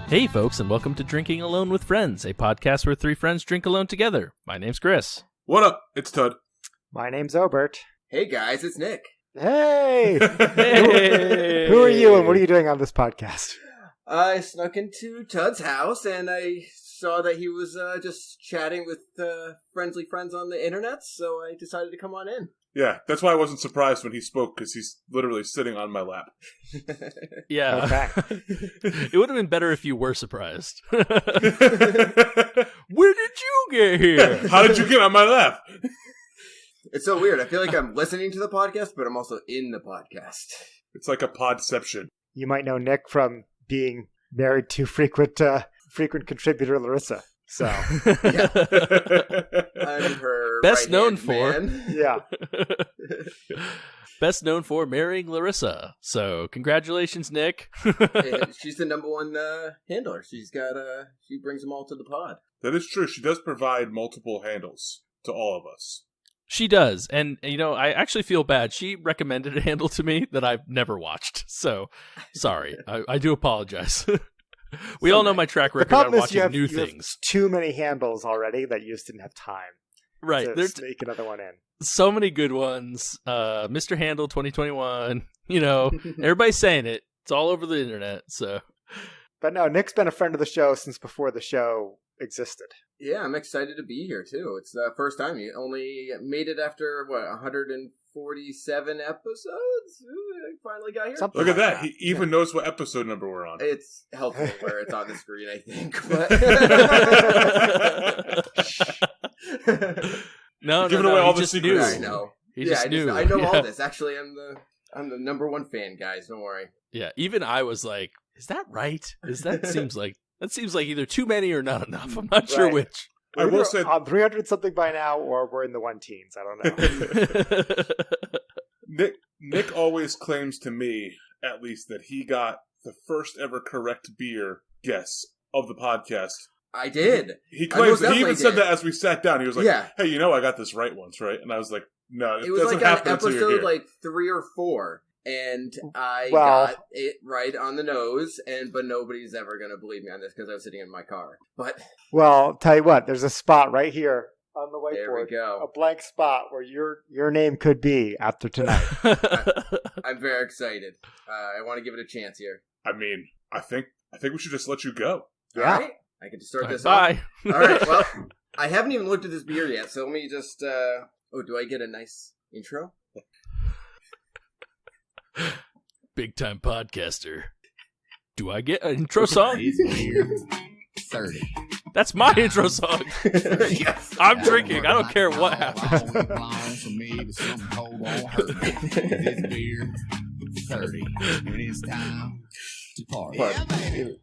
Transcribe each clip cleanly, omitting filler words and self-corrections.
Hey folks, and welcome to Drinking Alone with Friends, a podcast where three friends drink alone together. My name's Chris. What up? It's Todd. My name's Obert. Hey guys, it's Nick. Hey! Hey! Who are you and what are you doing on this podcast? I snuck into Todd's house and I saw that he was just chatting with friendly friends on the internet, so I decided to come on in. Yeah, that's why I wasn't surprised when he spoke, because he's literally sitting on my lap. Yeah. Okay. It would have been better if you were surprised. Where did you get here? How did you get on my lap? It's so weird. I feel like I'm listening to the podcast, but I'm also in the podcast. It's like a podception. You might know Nick from being married to frequent contributor Larissa. So, Yeah. I'm her Best known right-hand man. yeah. Best known for marrying Larissa. So, congratulations, Nick. And she's the number one handler. She brings them all to the pod. That is true. She does provide multiple handles to all of us. She does. And, you know, I actually feel bad. She recommended a handle to me that I've never watched. So, sorry. I do apologize. We all know my track record on watching new things. Too many handles already that you just didn't have time Right. to There's sneak another one in. so many good ones. Mr. Handle 2021. You know, everybody's saying it. It's all over the internet. So, But no, Nick's been a friend of the show since before the show existed. Yeah, I'm excited to be here, too. It's the first time. You only made it after, 147 episodes? I finally got here. Something Look at like that. He even knows what episode number we're on. It's helpful where it's on the screen, I think. But no, Giving away all he the just secrets. knew. I know. He just knew. I know Yeah. all this. Actually, I'm the number one fan, guys. Don't worry. Yeah, even I was like, "Is that right? Seems like either too many or not enough." I'm not sure Right. which. I We're will either say- on 300 something by now, or we're in the 1-teens. I don't know. Nick always claims to me, at least, that he got the first ever correct beer guess of the podcast. I did. He I claims most that he even definitely said did. that as we sat down. He was like, Yeah. "Hey, you know I got this right once, right?" And I was like, "No, it It was doesn't like on happen until you're episode here." 3 or 4, and I Well- got it right on the nose. But nobody's ever gonna believe me on this because I was sitting in my car. But Well, tell you what, there's a spot right here on the whiteboard. there we go. A blank spot where your name could be after tonight. I'm very excited. I want to give it a chance here. I mean, I think we should just let you go. Yeah. All right, I can just start this off. Bye. All right. Well, I haven't even looked at this beer yet, so let me just. Do I get a nice intro? Big time podcaster. Do I get an intro song? Beer 30. That's my intro song. Yes. I'm drinking. I don't care what happens. It's beer 30. And it's time to party. Yeah, baby.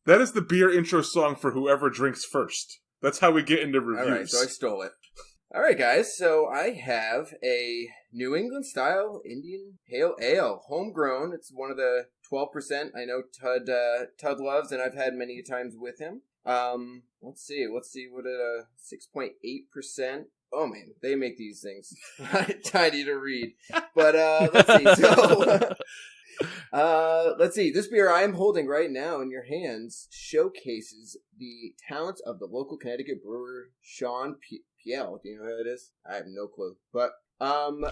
That is the beer intro song for whoever drinks first. That's how we get into All right, reviews. so I stole it. All right, guys. So I have a New England style Indian Pale Ale, homegrown. It's one of the 12%. I know Tud loves, and I've had many times with him. Let's see. What a 6.8%. Oh man, they make these things tiny to read. But let's see. So let's see. This beer I am holding right now in your hands showcases the talents of the local Connecticut brewer Sean Piel. Do you know who that is? I have no clue. But I'm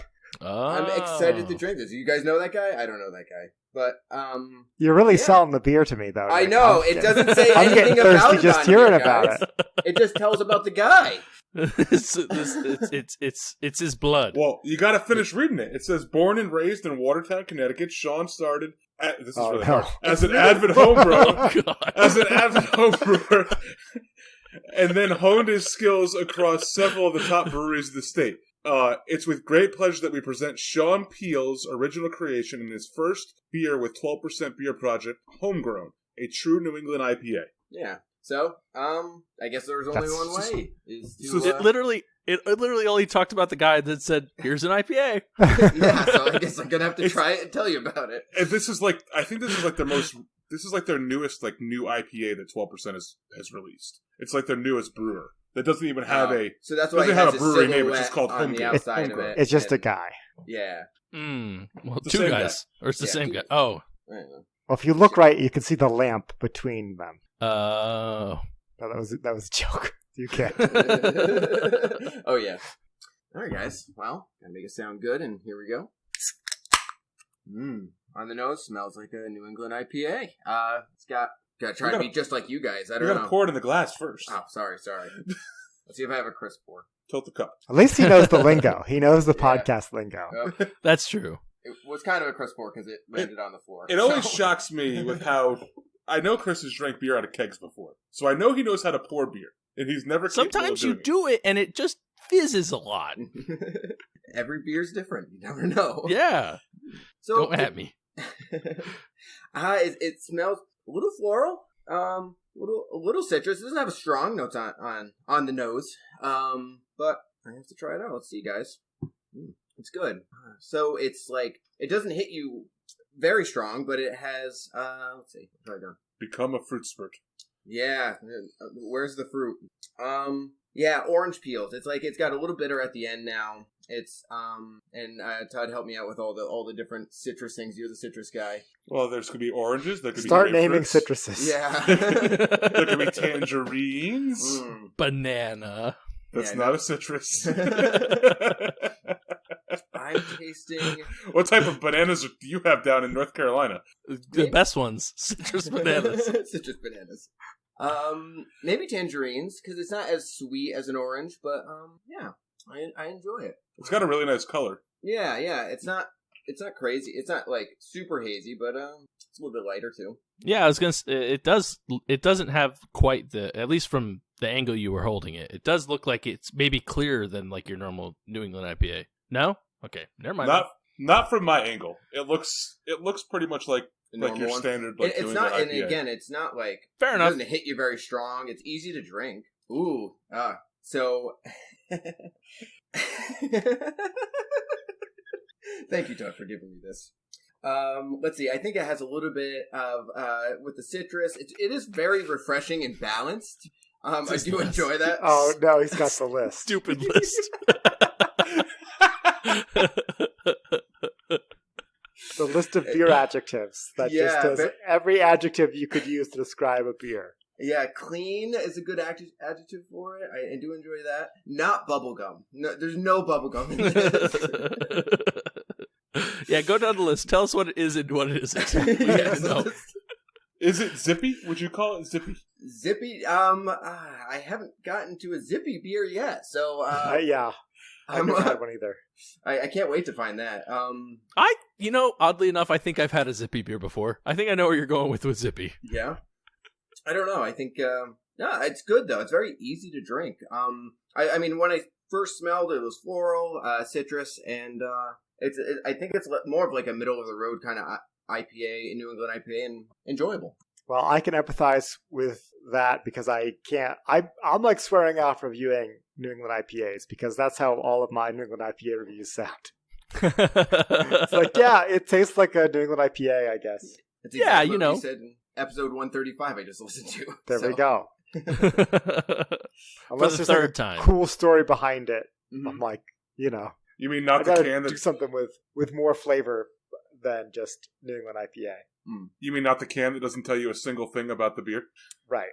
excited to drink this. You guys know that guy? I don't know that guy. But You're really Yeah. selling the beer to me, though. I Nick. know I'm it doesn't say I'm getting anything about thirsty it just on hearing here, about guys. it. It just tells about the guy. It's his blood. Well, you got to finish reading it. It says, born and raised in Watertown, Connecticut, Sean started this is Oh, really no. hard, as an avid homebrewer, Oh, God. as an avid homebrewer, and then honed his skills across several of the top breweries of the state. It's with great pleasure that we present Sean Peel's original creation in his first beer with 12% beer project, Homegrown, a true New England IPA. Yeah. So, I guess there was only That's one just- way. Is to, So It literally only talked about the guy that said, "Here's an IPA." yeah, so I guess I'm gonna have to try it and tell you about it. And this is like, I think this is like their newest, like, new IPA that 12% has released. It's like their newest brewer. That doesn't even have So that's why doesn't it have has a brewery name, it's silhouette just called on the Homegrown. outside of it. It's just a and- guy. Yeah. Well, The two same guys, or it's the Yeah, same two guy. guys. Oh, I don't know. Well, if you look right, you can see the lamp between them. No, that was a joke. You can't. Oh yeah. All right, guys. Well, gotta make it sound good, and here we go. On the nose, smells like a New England IPA. It's gotta try to be just like you guys. I don't know. You gotta pour it in the glass first. Oh, sorry. Let's see if I have a crisp pour. Tilt the cup. At least he knows the lingo. He knows the podcast lingo. That's true. It was kind of a crisp pour because it landed on the floor. It always shocks me with how I know Chris has drank beer out of kegs before, so I know he knows how to pour beer, and he's never. Sometimes you do it, and it just fizzes a lot. Every beer's different. You never know. Yeah. So don't at me. It smells a little floral. A little citrus. It doesn't have a strong notes on the nose. But I have to try it out. Let's see, guys. It's good. So it's like it doesn't hit you very strong, but it has. Let's see. Try it down. Become a fruit spurt. Yeah. Where's the fruit? Yeah, orange peels. It's like it's got a little bitter at the end now. It's and Todd helped me out with all the different citrus things. You're the citrus guy. Well, there's gonna be oranges. There could Start be naming citruses. Yeah. There could be tangerines. Banana. That's not a citrus. I'm tasting. What type of bananas do you have down in North Carolina? The best ones. Citrus bananas. Citrus bananas. Maybe tangerines, because it's not as sweet as an orange, but yeah, I enjoy it. It's got a really nice color. Yeah, it's not crazy. It's not like super hazy, but it's a little bit lighter too. Yeah, I was gonna say, it doesn't have quite the, at least from the angle you were holding it, it does look like it's maybe clearer than like your normal New England IPA. No? Okay, never mind. Not from my angle. It looks pretty much like your one. standard It's New not, England and IPA. again, it's not like Fair it enough. doesn't hit you very strong. It's easy to drink. Ooh, so. Thank you, Todd, for giving me this. Let's see. I think it has a little bit of with the citrus. It is very refreshing and balanced. I do enjoy that. Oh no, he's got the list. Stupid list. The list of beer adjectives that just does every adjective you could use to describe a beer. Yeah, clean is a good adjective for it. I do enjoy that. Not bubblegum. No, there's no bubblegum in this. Yeah, go down the list. Tell us what it is and what it isn't. We need to know. Is it zippy? Would you call it zippy? Zippy? I haven't gotten to a zippy beer yet, so yeah. I haven't had one either. I can't wait to find that. Oddly enough, I think I've had a zippy beer before. I think I know where you're going with zippy. Yeah. I don't know. I think, no, it's good though. It's very easy to drink. I mean, when I first smelled it, was floral, citrus, and I think it's more of like a middle of the road kind of IPA, New England IPA, and enjoyable. Well, I can empathize with that because I can't. I'm like swearing off reviewing New England IPAs because that's how all of my New England IPA reviews sound. It's like, yeah, it tastes like a New England IPA, I guess. That's exactly what you said in episode 135 I just listened to. There we go. For Unless the there's third like a time. Cool story behind it. Mm-hmm. I'm like, You mean not I the gotta can do that? something with more flavor than just New England IPA. You mean not the can that doesn't tell you a single thing about the beer? Right.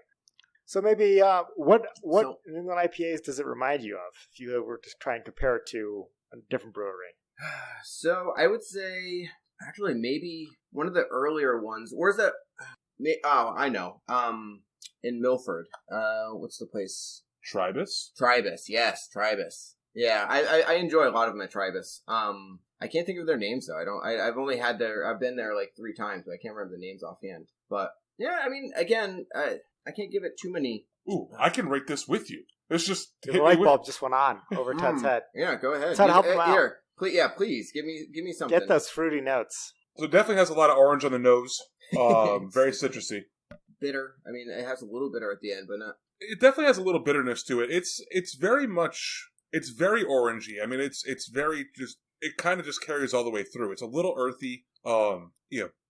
So maybe what New England IPAs does it remind you of? If you were to try and compare it to a different brewery. So I would say actually maybe one of the earlier ones. Where's that? Oh, I know. In Milford. What's the place? Tribus? Tribus, yes, Tribus. Yeah, I enjoy a lot of them at Tribus. I can't think of their names though. I've only I've been there like 3 times, but I can't remember the names offhand. But yeah, I mean, again, I can't give it too many. Ooh, I can rate this with you. It's just The light bulb just went on over Ted's head. Yeah, go ahead. Ted, help him out. Here, please give me something. Get those fruity notes. So it definitely has a lot of orange on the nose. Very citrusy. Bitter. I mean, it has a little bitter at the end, but not. It definitely has a little bitterness to it. It's very orangey. I mean, it's very just. It kind of just carries all the way through. It's a little earthy. A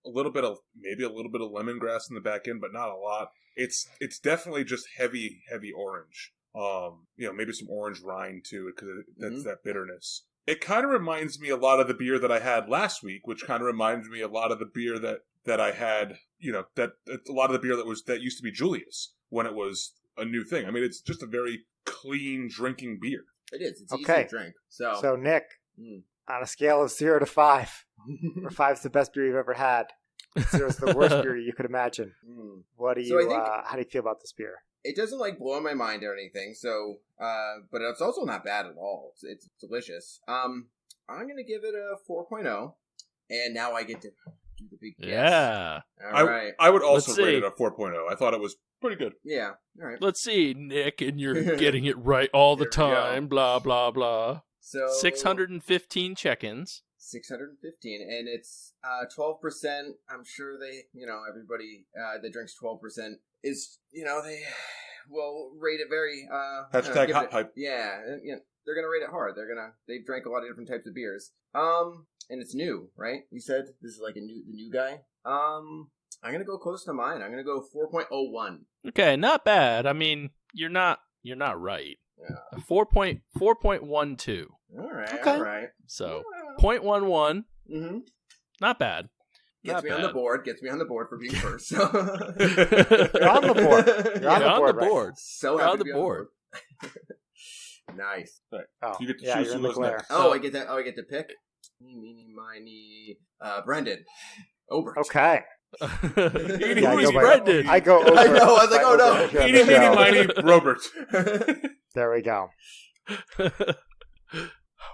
little bit of lemongrass in the back end, but not a lot. It's definitely just heavy orange. Maybe some orange rind to it because that's that bitterness. it kind of reminds me a lot of the beer that I had last week, which kind of reminds me a lot of the beer that I had, that a lot of the beer that used to be Julius when it was a new thing. I mean, it's just a very clean drinking beer. It is. It's easy to drink. So Nick, on a scale of 0 to 5, where 5's the best beer you've ever had, 0's the worst beer you could imagine. What do you? How do you feel about this beer? It doesn't blow my mind or anything. So, but it's also not bad at all. It's delicious. I'm gonna give it a 4.0, and now I get to do the big guess. Yeah. All right. I would also rate it a 4.0. I thought it was pretty good. Yeah. All right. Let's see, Nick, and you're getting it right all the time. Blah blah blah. So 615 check-ins. 615, and it's 12%. I'm sure everybody that drinks 12% is they will rate it very hashtag hot pipe. Yeah, they're gonna rate it hard. They've drank a lot of different types of beers. And it's new, right? You said this is like the new guy. I'm gonna go close to mine. I'm gonna go 4.01. Okay, not bad. I mean, you're not right. Yeah. 4.12. All right. Okay. All right. So 0.11. Mm-hmm. Not bad. Gets me on the board. Gets me on the board for being first. So. You're on the board. You're on the board. Right? So you're happy on to the be board. Nice. Right. Oh, you get to choose choose you're who goes next. Oh, I get that. Oh, I get to pick. Meeny, miny, Brendan. Obert. Okay. Who's Brendan? I go over. I know. I was like, oh no. Eeny, meeny, miny, Robert. There we go.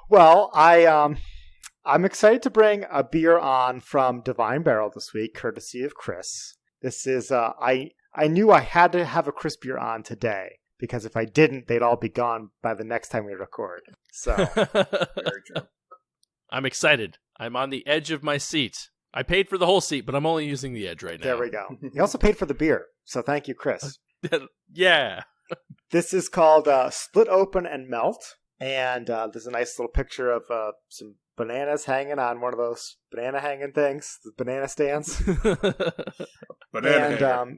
Well, I'm excited to bring a beer on from Divine Barrel this week, courtesy of Chris. This is I knew I had to have a Chris beer on today because if I didn't, they'd all be gone by the next time we record. So very true. I'm excited. I'm on the edge of my seat. I paid for the whole seat, but I'm only using the edge right now. There we go. You also paid for the beer, so thank you, Chris. Yeah. This is called Split Open and Melt, and there's a nice little picture of some bananas hanging on one of those banana hanging things, the banana stands. Banana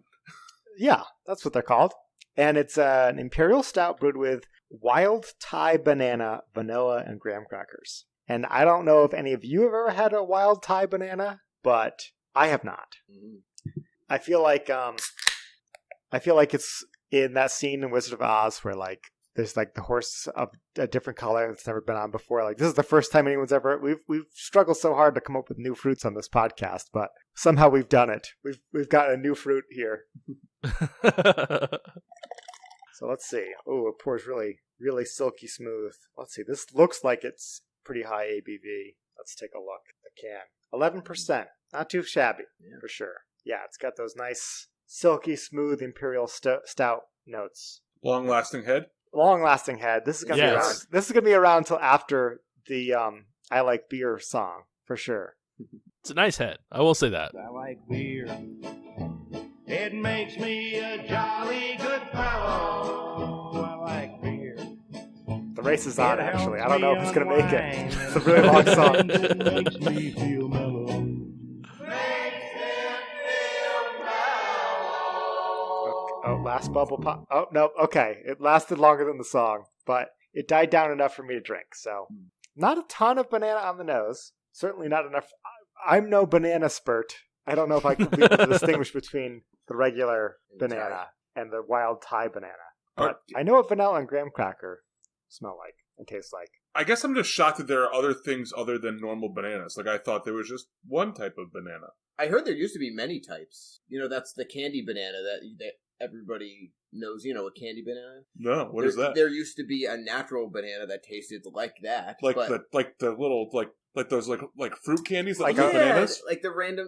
yeah, that's what they're called. And it's an imperial stout brewed with wild Thai banana, vanilla, and graham crackers. And I don't know if any of you have ever had a wild Thai banana, but I have not. I feel like it's in that scene in Wizard of Oz where there's the horse of a different color that's never been on before. This is the first time anyone's ever. We've struggled so hard to come up with new fruits on this podcast, but somehow we've done it. We've got a new fruit here. So let's see. Oh, it pours really, really silky smooth. Let's see. This looks like it's pretty high ABV. Let's take a look at the can. 11%. Not too shabby, for sure. Yeah, it's got those nice, silky, smooth imperial stout notes. Long-lasting head. Long-lasting head. This is gonna be around. This is gonna be around until after the "I Like Beer" song, for sure. It's a nice head. I will say that. I like beer. It makes me a jolly good fellow. I like beer. The race is on, actually. I don't know if it's going to make it. It's a really long song. It makes me feel mellow. Oh, last bubble pop. Oh, no. Okay. It lasted longer than the song, but it died down enough for me to drink. So, not a ton of banana on the nose. Certainly not enough. I'm no banana spurt. I don't know if I can distinguish between the regular banana and the wild Thai banana. But I know what vanilla and graham cracker smell like and taste like. I guess I'm just shocked that there are other things other than normal bananas. I thought there was just one type of banana. I heard there used to be many types. That's the candy banana that everybody knows. You know, a candy banana? No, what is that? There used to be a natural banana that tasted like that. Like the little like those fruit candies that look like bananas? Like the random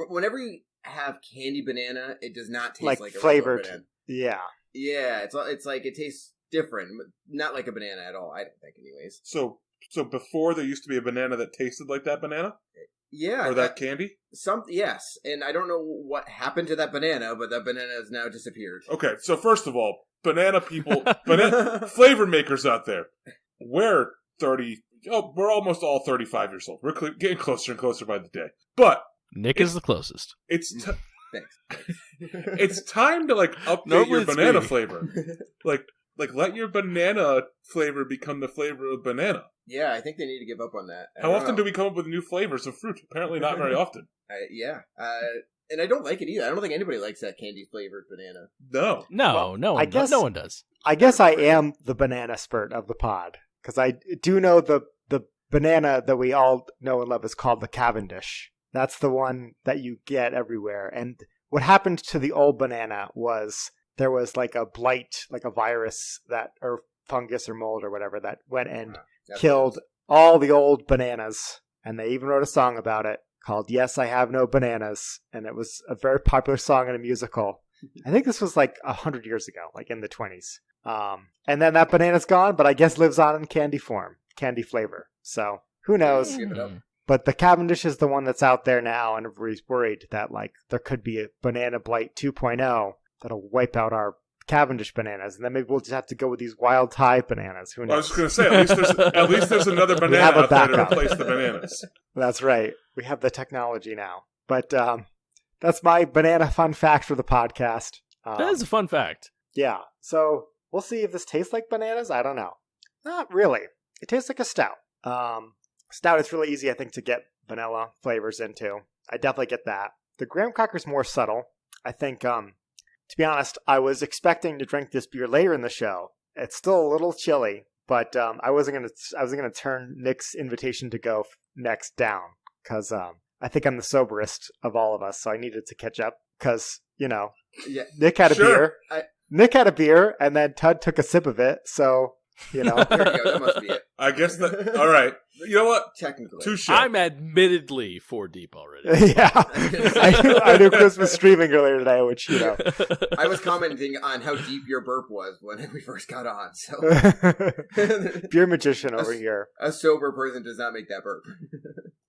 whenever you have candy banana, it does not taste like a flavored banana. Yeah. Yeah, it's like it tastes different. Not like a banana at all, I don't think anyways. So before there used to be a banana that tasted like that banana? Yeah. Or that candy? Yes, and I don't know what happened to that banana, but that banana has now disappeared. Okay, so first of all, banana people, flavor makers out there, we're almost all 35 years old. We're getting closer and closer by the day. But Nick is the closest. It's Thanks. it's time to update your banana flavor. Like, let your banana flavor become the flavor of banana. Yeah, I think they need to give up on that. How often do we come up with new flavors of fruit? Apparently not very often. And I don't like it either. I don't think anybody likes that candy-flavored banana. No. No one does. I guess I am the banana spurt of the pod, because I do know the banana that we all know and love is called the Cavendish. That's the one that you get everywhere. And what happened to the old banana was there was like a blight, like a virus that, or fungus or mold or whatever, that went and killed all the old bananas. And they even wrote a song about it called Yes, I Have No Bananas. And it was a very popular song in a musical. I think this was like 100 years ago, like in the 20s. And then that banana's gone, but I guess lives on in candy form, candy flavor. So who knows? But the Cavendish is the one that's out there now, and everybody's worried that like there could be a banana blight 2.0 that'll wipe out our Cavendish bananas, and then maybe we'll just have to go with these wild type bananas. Who knows? I was going to say, at least there's another banana out there to replace the bananas. That's right. We have the technology now. But that's my banana fun fact for the podcast. That is a fun fact. Yeah. So we'll see if this tastes like bananas. I don't know. Not really. It tastes like a stout. Stout is really easy, I think, to get vanilla flavors into. I definitely get that. The graham cracker's more subtle. I think, to be honest, I was expecting to drink this beer later in the show. It's still a little chilly, but I was gonna turn Nick's invitation to go next down, because I think I'm the soberest of all of us, so I needed to catch up. Because Nick had a beer. Nick had a beer, and then Tud took a sip of it. So there you go. That must be it. I guess that. All right. You know what? Technically, touche. I'm admittedly 4 deep already. Yeah, I knew Chris was streaming earlier today, which I was commenting on how deep your burp was when we first got on. So beer magician over here. A sober person does not make that burp.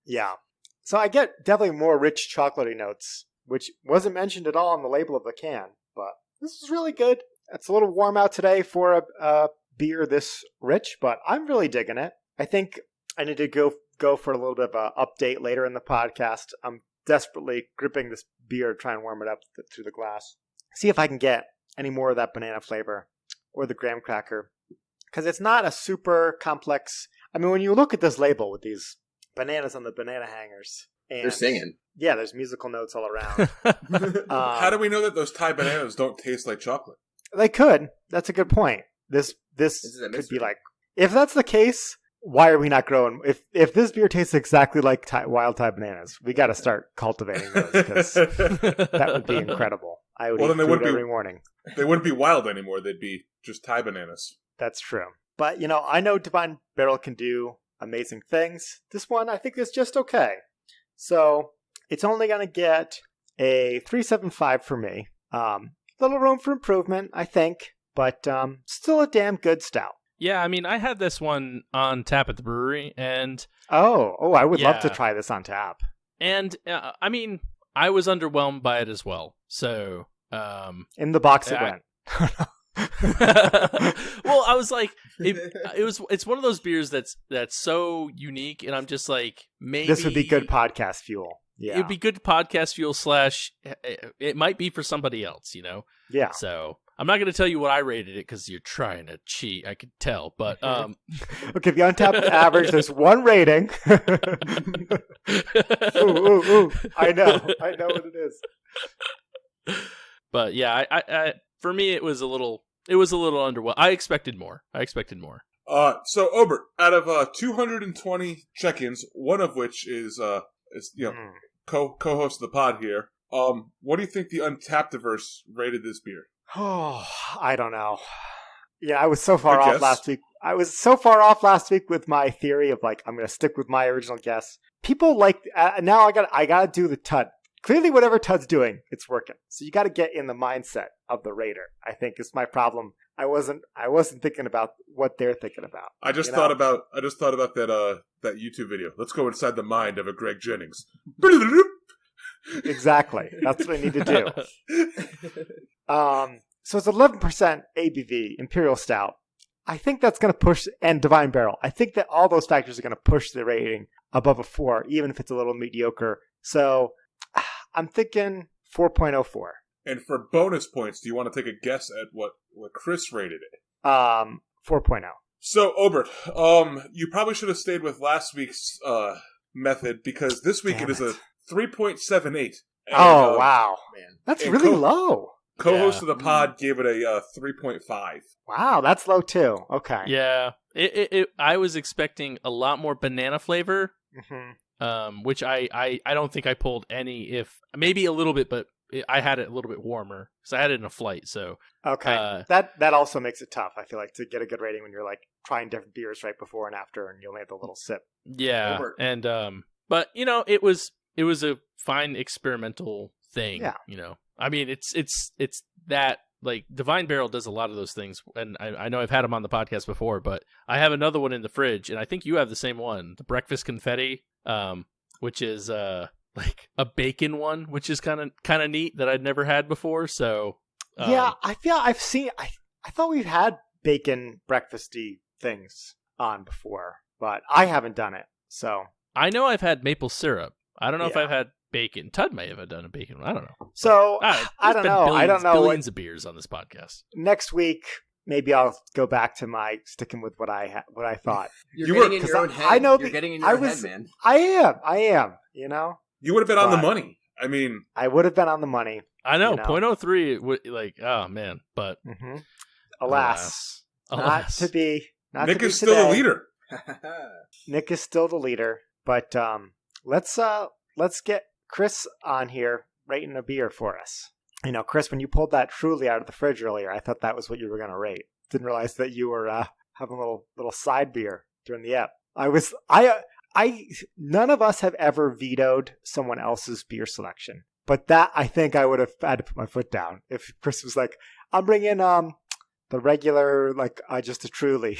Yeah. So I get definitely more rich chocolatey notes, which wasn't mentioned at all on the label of the can. But this is really good. It's a little warm out today for a beer this rich, but I'm really digging it. I think I need to go for a little bit of an update later in the podcast. I'm desperately gripping this beer to try and warm it up through the glass. See if I can get any more of that banana flavor or the graham cracker. Because it's not a super complex... I mean, when you look at this label with these bananas on the banana hangers... And they're singing. Yeah, there's musical notes all around. How do we know that those Thai bananas don't taste like chocolate? They could. That's a good point. This could be like... If that's the case... Why are we not growing? If this beer tastes exactly like wild Thai bananas, we got to start cultivating those, because that would be incredible. I would eat food every morning. They wouldn't be wild anymore. They'd be just Thai bananas. That's true. But, I know Divine Barrel can do amazing things. This one, I think, is just okay. So it's only going to get a 3.75 for me. Little room for improvement, I think, but still a damn good stout. Yeah, I mean, I had this one on tap at the brewery, and... Oh, I would love to try this on tap. And, I mean, I was underwhelmed by it as well, so... In the box it went. Well, I was like, it's one of those beers that's so unique, and I'm just like, maybe... This would be good podcast fuel. Yeah. It'd be good podcast fuel / it might be for somebody else, Yeah. So... I'm not going to tell you what I rated it because you're trying to cheat. I could tell, but okay, the Untapped average, there's one rating. ooh! I know what it is. But yeah, I for me it was a little underwhelming. I expected more. So Obert, out of 220 check-ins, one of which is co-host of the pod here. What do you think the Untappediverse rated this beer? Oh, I don't know. Yeah, I was so far off last week. I was so far off last week with my theory of like, I'm going to stick with my original guess. People like, now I got to do the Tud. Clearly whatever Tud's doing, it's working. So you got to get in the mindset of the raider, I think is my problem. I wasn't thinking about what they're thinking about. I just thought about that YouTube video. Let's go inside the mind of a Greg Jennings. Exactly. That's what I need to do. So it's 11% ABV, Imperial Stout. I think that's going to push, and Divine Barrel. I think that all those factors are going to push the rating above a 4, even if it's a little mediocre. So I'm thinking 4.04. And for bonus points, do you want to take a guess at what Chris rated it? 4.0. So, Obert, you probably should have stayed with last week's method, because this week it is a 3.78. Oh, wow. Man. That's and really low. Co-host of the pod gave it a 3.5. Wow, that's low too. Okay. Yeah, I was expecting a lot more banana flavor, which I don't think I pulled any. If maybe a little bit, but I had it a little bit warmer because I had it in a flight. So okay, that also makes it tough. I feel like to get a good rating when you're like trying different beers right before and after, and you only have the little sip. Yeah, Obert. and but you know, it was a fine experimental thing. Yeah. You know, I mean, it's that. Like, Divine Barrel does a lot of those things, and I know I've had them on the podcast before, but I have another one in the fridge, and I think you have the same one, the Breakfast Confetti, which is like a bacon one, which is kind of neat that I'd never had before. So yeah, I feel I've seen. I thought we've had bacon breakfasty things on before, but I haven't done it. So I know I've had maple syrup. I don't know if I've had bacon. Tud may have done a bacon one. I don't know. So I don't know. I don't know. Billions of beers on this podcast. Next week, maybe I'll go back to my sticking with what I thought. You're getting in your own head. I know You're getting in your own head, man. I am. You know. You would have been on the money. I mean, I would have been on the money. I know. 0.03. Like, oh man, but alas, not to be. Nick is still the leader. Nick is still the leader, but let's get Chris on here rating a beer for us. You know, Chris, when you pulled that Truly out of the fridge earlier, I thought that was what you were going to rate. Didn't realize that you were having a little side beer during the ep. None of us have ever vetoed someone else's beer selection, but that I think I would have had to put my foot down if Chris was like, "I'm bringing the regular, like just a Truly."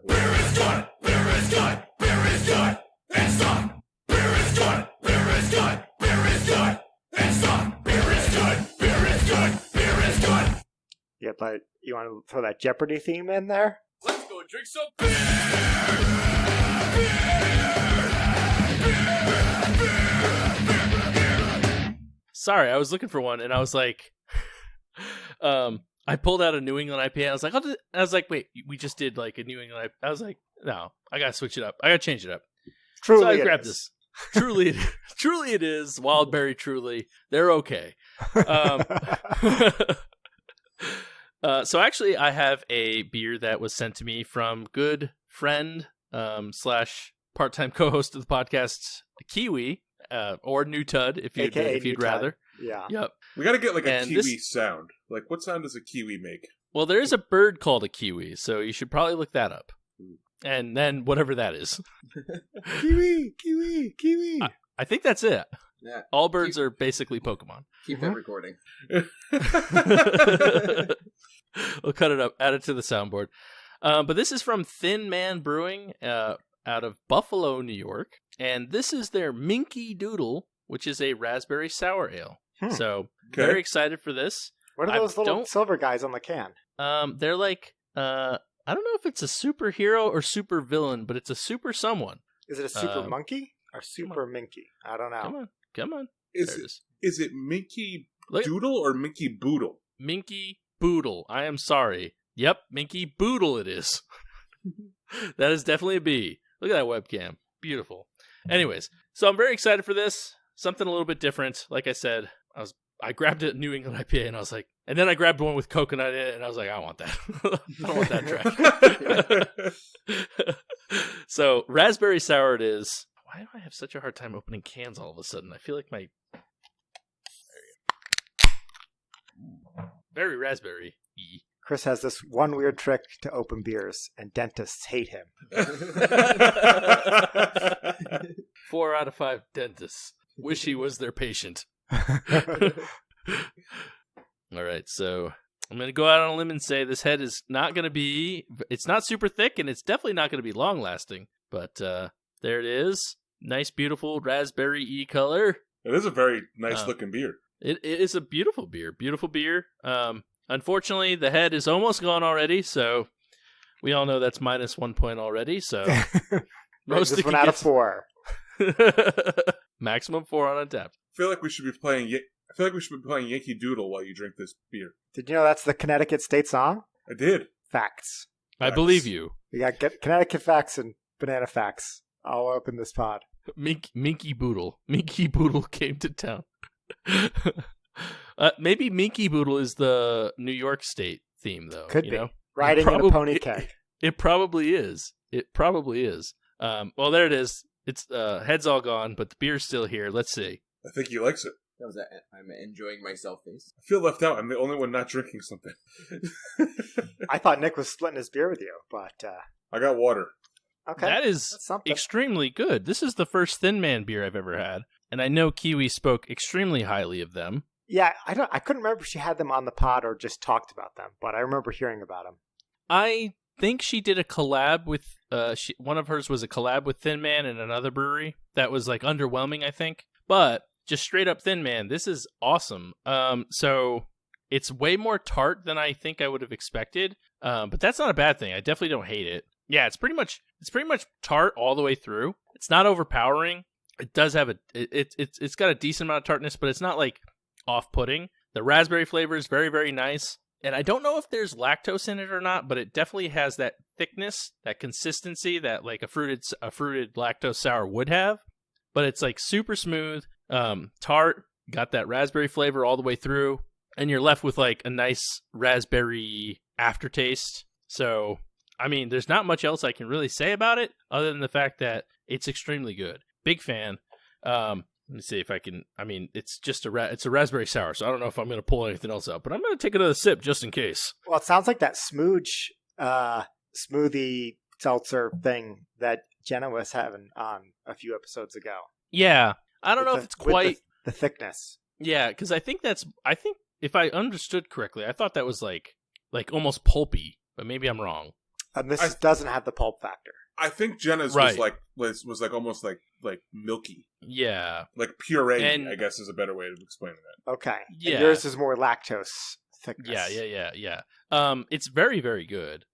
Beer is good. Beer is good. Beer is good. It's done. Beer is good. Beer is good. Beer is good. It's done. Beer is good. Beer is good. Beer is good. Yeah, but you want to throw that Jeopardy theme in there? Let's go drink some beer. Sorry, I was looking for one, and I was like, I pulled out a New England IPA. I was like, wait, we just did like a New England IPA. I was like, no, I gotta switch it up. I gotta change it up. Truly, so I grabbed this. Truly it is. Wildberry Truly. They're okay. So actually, I have a beer that was sent to me from good friend / part-time co-host of the podcast, Kiwi, or New Tud, if you'd rather. Yeah. Yep. We got to get like a Kiwi sound. Like, what sound does a Kiwi make? Well, there is a bird called a Kiwi, so you should probably look that up. And then whatever that is. Kiwi, Kiwi, Kiwi. I think that's it. Yeah. All birds are basically Pokemon. Keep that recording. We'll cut it up, add it to the soundboard. But this is from Thin Man Brewing out of Buffalo, New York. And this is their Minky Doodle, which is a raspberry sour ale. So, very excited for this. What are those little silver guys on the can? They're like, I don't know if it's a superhero or super villain, but it's a super someone. Is it a super monkey or super minky? I don't know. Come on. Is it Minky Doodle or Minky Boodle? Minky Boodle. I am sorry. Yep, Minky Boodle it is. That is definitely a B. Look at that webcam. Beautiful. Anyways, so I'm very excited for this. Something a little bit different. Like I said, I grabbed a New England IPA and I was like, and then I grabbed one with coconut in it and I was like, I want that. I don't want that trash. So raspberry sour it is. Why do I have such a hard time opening cans all of a sudden? I feel like my very raspberry. Chris has this one weird trick to open beers, and dentists hate him. 4 out of 5 dentists wish he was their patient. All right, so I'm going to go out on a limb and say this head is not going to be, it's not super thick, and it's definitely not going to be long-lasting, but there it is. Nice, beautiful raspberry color. It is a very nice-looking beer. It is a beautiful beer. Beautiful beer. Unfortunately, the head is almost gone already, so we all know that's minus 1 point already, so most this one out of 4. Maximum 4 on Untappd. I feel like we should be playing Yankee Doodle while you drink this beer. Did you know that's the Connecticut state song? I did. Facts. I believe you. We got Connecticut facts and banana facts. I'll open this pod. Minky Boodle. Minky Boodle came to town. Maybe Minky Boodle is the New York State theme, though. Could you be. know? Riding in a pony keg. It probably is. It probably is. Well, there it is. It's head's all gone, but the beer's still here. Let's see. I think he likes it. That was that. I'm enjoying myself face. I feel left out. I'm the only one not drinking something. I thought Nick was splitting his beer with you, but I got water. okay. That is extremely good. This is the first Thin Man beer I've ever had, and I know Kiwi spoke extremely highly of them. Yeah, I couldn't remember if she had them on the pod or just talked about them, but I remember hearing about them. I think she did a collab with one of hers was a collab with Thin Man and another brewery that was like underwhelming, I think. But just straight up Thin Man, this is awesome. So it's way more tart than I think I would have expected. But that's not a bad thing. I definitely don't hate it. Yeah, it's pretty much tart all the way through. It's not overpowering. It does have it's got a decent amount of tartness, but it's not like off-putting. The raspberry flavor is very, very nice. And I don't know if there's lactose in it or not, but it definitely has that thickness, that consistency that like a fruited lactose sour would have. But it's like super smooth, tart, got that raspberry flavor all the way through, and you're left with like a nice raspberry aftertaste. So, I mean, there's not much else I can really say about it other than the fact that it's extremely good. Big fan. Let me see if I can. I mean, it's just it's a raspberry sour, so I don't know if I'm going to pull anything else out, but I'm going to take another sip just in case. Well, it sounds like that smoothie seltzer thing that Jenna was having on a few episodes ago. Yeah, I don't know if it's quite the thickness. Yeah, because I think if I understood correctly, I thought that was like almost pulpy, but maybe I'm wrong. And this doesn't have the pulp factor. I think Jenna's Right. was like almost like milky. Yeah. Like puree, And- I guess is a better way of explaining that. Okay. Yeah. And yours is more lactose thickness. Yeah. It's very, very good.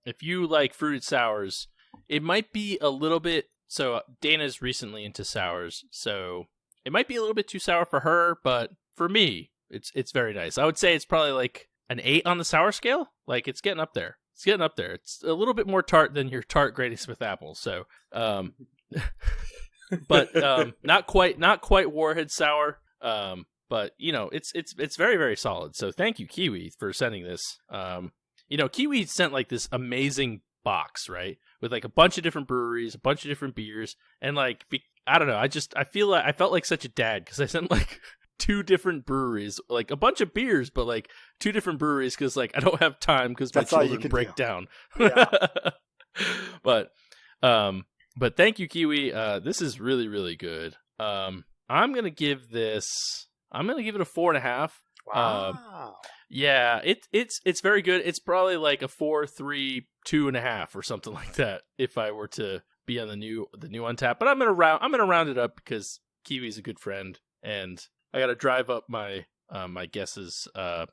If you like fruited sours, it might be a little bit. So Dana's recently into sours, so it might be a little bit too sour for her, but for me, it's very nice. I would say it's probably like an 8 on the sour scale. Like it's getting up there. It's a little bit more tart than your tart Granny Smith apple. So, but not quite Warhead sour. But you know, it's very, very solid. So thank you, Kiwi, for sending this. Kiwi sent like this amazing box, right, with like a bunch of different breweries, a bunch of different beers, and like I don't know. I felt like such a dad because I sent like 2 different breweries, like a bunch of beers, but like 2 different breweries because like I don't have time because my children break down. Yeah. But thank you, Kiwi. This is really, really good. I'm gonna give it a 4.5. Wow. Yeah, it's very good. It's probably like a 4, 3, 2.5 or something like that if I were to be on the new Untappd. But I'm gonna round it up because Kiwi's a good friend, and I gotta drive up my my guesses.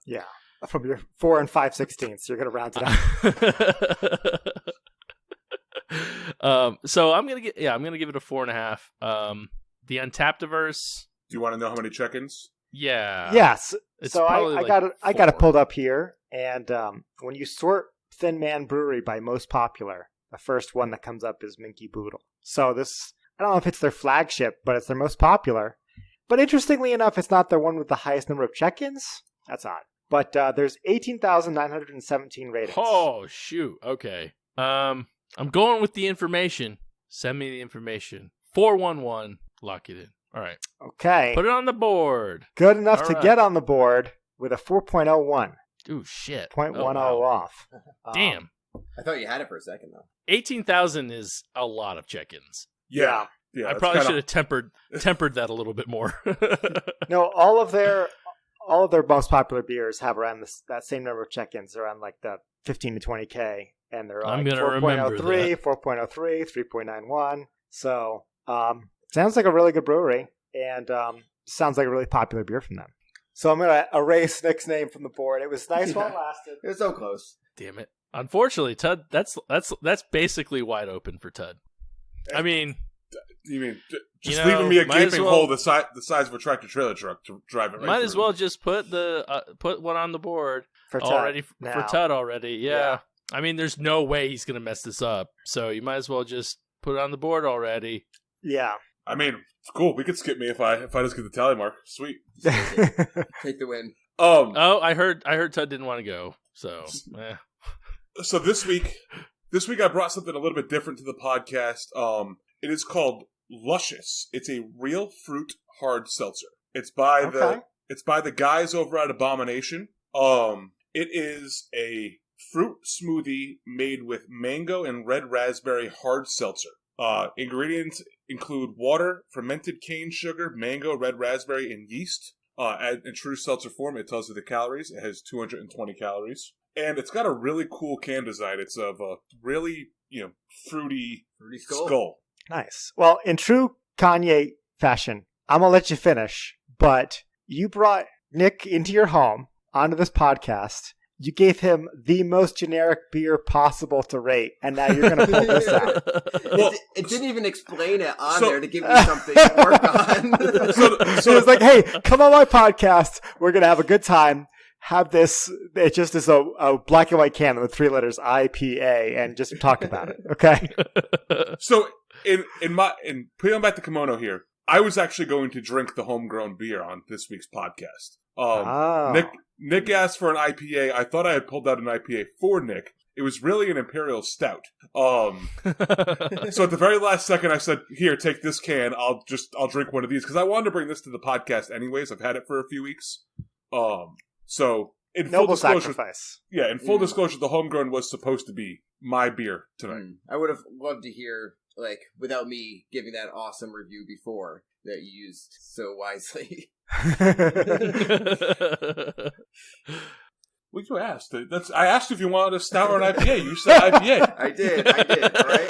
Yeah, from your 4 and 5/16, you're gonna round it up. So I'm gonna give it a 4.5. The Untappdiverse. Do you want to know how many check-ins? Yeah. Yes. It's so I like got it 4. pulled up here, and when you sort Thin Man Brewery by most popular, the first one that comes up is Minky Boodle. So this, I don't know if it's their flagship, but it's their most popular. But interestingly enough, it's not the one with the highest number of check-ins. That's odd. But there's 18,917 ratings. Oh shoot. Okay. I'm going with the information. Send me the information. 411. Lock it in. All right. Okay. Put it on the board. Good enough All to right. get on the board with a 4.01. Ooh, shit. 0.10 Oh, wow. off. Damn. I thought you had it for a second though. 18,000 is a lot of check-ins. Yeah. I probably should have tempered that a little bit more. No, all of their most popular beers have around that same number of check-ins, around like the 15 to 20K, and they're I'm like gonna remember 4.03, that. 4.03, 3.91. So, sounds like a really good brewery, and sounds like a really popular beer from them. So I'm gonna erase Nick's name from the board. It was nice while it lasted. It was so close. Damn it. Unfortunately, Tud, that's basically wide open for Tud. I mean, You mean just leaving me a gaping hole the size of a tractor trailer truck to drive it right Might as through. well just put one on the board For already Tud for now. Tud already. Yeah. I mean, there's no way he's gonna mess this up, so you might as well just put it on the board already. Yeah. I mean, it's cool. We could skip me if I just get the tally mark. Sweet. Take the win. Oh, I heard Tud didn't want to go, so. So this week I brought something a little bit different to the podcast. It is called Luscious. It's a real fruit hard seltzer. It's by the guys over at Abomination. It is a fruit smoothie made with mango and red raspberry hard seltzer. Ingredients include water, fermented cane sugar, mango, red raspberry, and yeast. In true seltzer form, it tells you the calories. It has 220 calories. And it's got a really cool can design. It's of a really, fruity skull. Nice. Well, in true Kanye fashion, I'm going to let you finish, but you brought Nick into your home onto this podcast. You gave him the most generic beer possible to rate, and now you're going to pull this out. Well, it didn't even explain it on there to give me something to work on. So it's like, hey, come on my podcast. We're going to have a good time. Have this, it just is a black and white can with 3 letters IPA, and just talk about it, okay? So, in putting on back the kimono here, I was actually going to drink the homegrown beer on this week's podcast. Nick asked for an IPA. I thought I had pulled out an IPA for Nick. It was really an Imperial Stout. So at the very last second, I said, "Here, take this can. I'll drink one of these," because I wanted to bring this to the podcast anyways. I've had it for a few weeks. So in full disclosure, sacrifice. Yeah, in full disclosure, the homegrown was supposed to be my beer tonight. I would have loved to hear, without me giving that awesome review before, that you used so wisely. Well, you asked. I asked if you wanted a stout or an IPA. You said IPA. I did.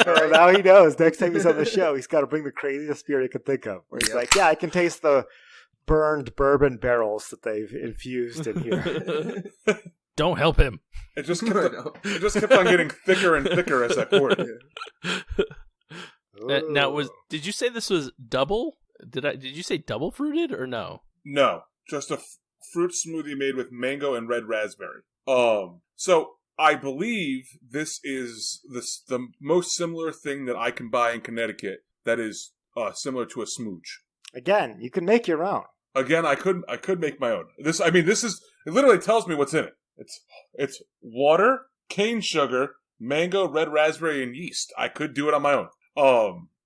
All right. Now he knows. Next time he's on the show, he's got to bring the craziest beer he can think of. Where he's like, yeah, I can taste the burned bourbon barrels that they've infused in here. Don't help him. It just kept on getting thicker and thicker as I poured it. Now, did you say this was double? Did you say double fruited or no? No, just a fruit smoothie made with mango and red raspberry. So I believe this is the most similar thing that I can buy in Connecticut that is similar to a smooch. Again, you can make your own. Again, I could make my own. It literally tells me what's in it. It's water, cane sugar, mango, red raspberry, and yeast. I could do it on my own.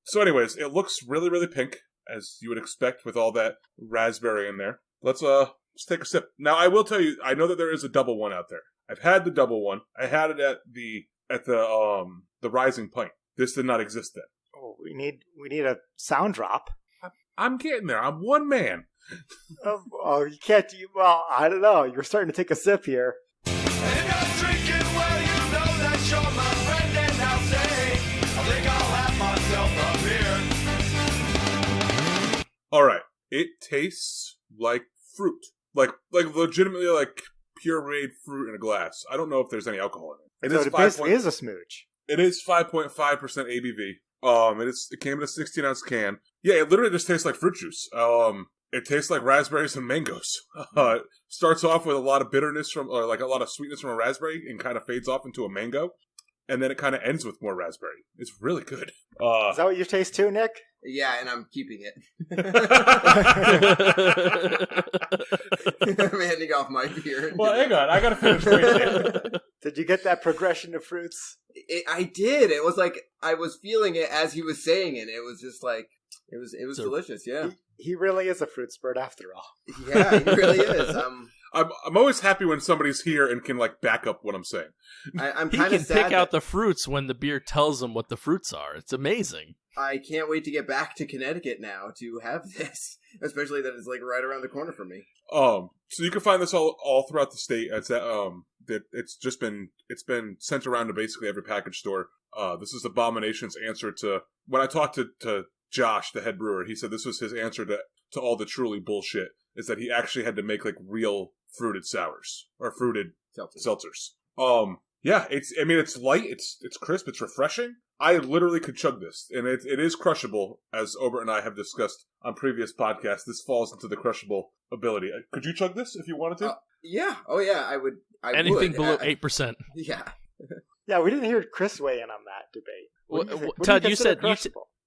So anyways, it looks really, really pink, as you would expect with all that raspberry in there. Let's take a sip. Now, I will tell you, I know that there is a double one out there. I've had the double one. I had it at the Rising Pint. This did not exist then. Oh, we need a sound drop. I'm getting there. I'm one man. Oh, you can't. Well, I don't know. You're starting to take a sip here. And if you're drinking, well, you know that you're my friend, and now say, I think I'll have myself a beer. All right. It tastes like fruit. Like legitimately like pureed fruit in a glass. I don't know if there's any alcohol in it. It basically is a smooch. It is 5.5% ABV. It came in a 16-ounce can. Yeah, it literally just tastes like fruit juice. It tastes like raspberries and mangoes. Starts off with a lot of bitterness a lot of sweetness from a raspberry and kind of fades off into a mango. And then it kind of ends with more raspberry. It's really good. Is that what you taste too, Nick? Yeah, and I'm keeping it. I'm handing off my beer. Well, hang on. I got to finish drinking. Did you get that progression of fruits? I did. It was like I was feeling it as he was saying it. It was just like it was delicious. Yeah, he really is a fruit spurt after all. Yeah, he really is. I'm always happy when somebody's here and can back up what I'm saying. I'm he kind of can pick out the fruits when the beer tells him what the fruits are. It's amazing. I can't wait to get back to Connecticut now to have this, especially that it's right around the corner from me. So you can find this all throughout the state. It's been sent around to basically every package store. This is Abomination's answer to when I talked to Josh, the head brewer. He said this was his answer to all the truly bullshit. Is that he actually had to make real fruited sours or fruited seltzers. Yeah, it's light, it's crisp, it's refreshing. I literally could chug this, and it is crushable, as Obert and I have discussed on previous podcasts. This falls into the crushable ability. Could you chug this if you wanted to? Yeah. Oh, yeah, I would. Anything below 8%. Yeah. Yeah, we didn't hear Chris weigh in on that debate. Todd,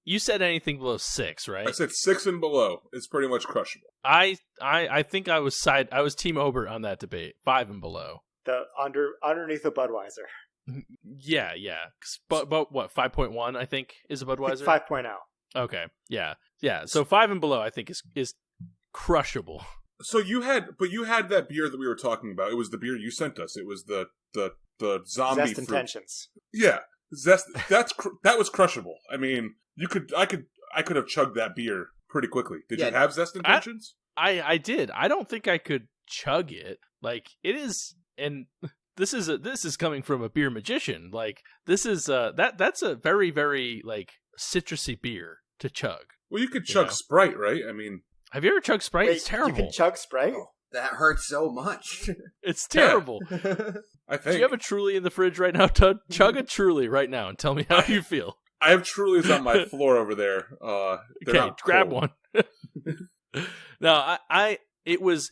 you said anything below 6, right? I said 6 and below is pretty much crushable. I think I was Team Obert on that debate. 5 and below. The underneath the Budweiser. Yeah. But what, 5.1 I think is a Budweiser? 5.0. Okay. Yeah. So 5 and below I think is crushable. So you had that beer that we were talking about. It was the beer you sent us. It was the zombie Zest fruit. Intentions. Yeah. Zest that was crushable. I mean, I could have chugged that beer pretty quickly. Did you have Zest Intentions? I did. I don't think I could chug it. Like, it is, and this is coming from a beer magician. Like, this is that's a very, very like citrusy beer to chug. Well, you could chug Sprite, right? I mean, have you ever chugged Sprite? Wait, it's terrible. You can chug Sprite? Oh, that hurts so much. It's terrible. I think. Do you have a Truly in the fridge right now, Todd? Chug a Truly right now and tell me how you feel. I have Trulies on my floor over there. Okay, grab one. No, it was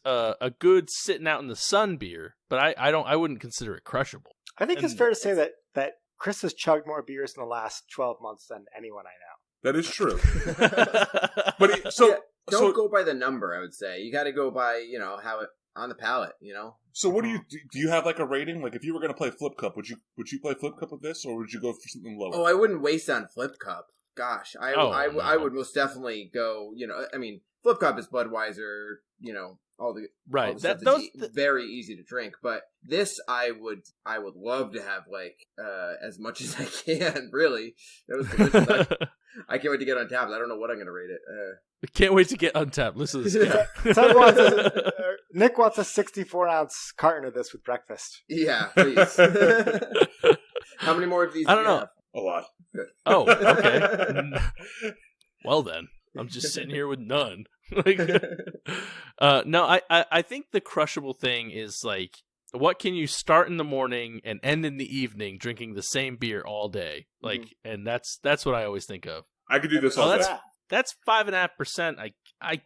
a good sitting out in the sun beer, but I wouldn't consider it crushable. I think it's fair to say that Chris has chugged more beers in the last 12 months than anyone I know. That is true. But don't go by the number. I would say you got to go by how it on the palate. So what do you have like a rating? Like if you were going to play Flip Cup, would you play Flip Cup with this, or would you go for something lower? Oh, I wouldn't waste on Flip Cup. Gosh, I would most definitely go. I mean, Flip Cup is Budweiser. All the very easy to drink. But this, I would love to have like as much as I can. Really, that was delicious. I can't wait to get on tap. I don't know what I'm going to rate it. I can't wait to get untapped. Listen to this guy. Nick wants a 64-ounce carton of this with breakfast. Yeah, please. How many more of these? I don't know. Have? A lot. Good. Oh, okay. Well then, I'm just sitting here with none. No, I think the crushable thing is like, what can you start in the morning and end in the evening drinking the same beer all day? Like, and that's what I always think of. I could do this all day. That's 5.5%. I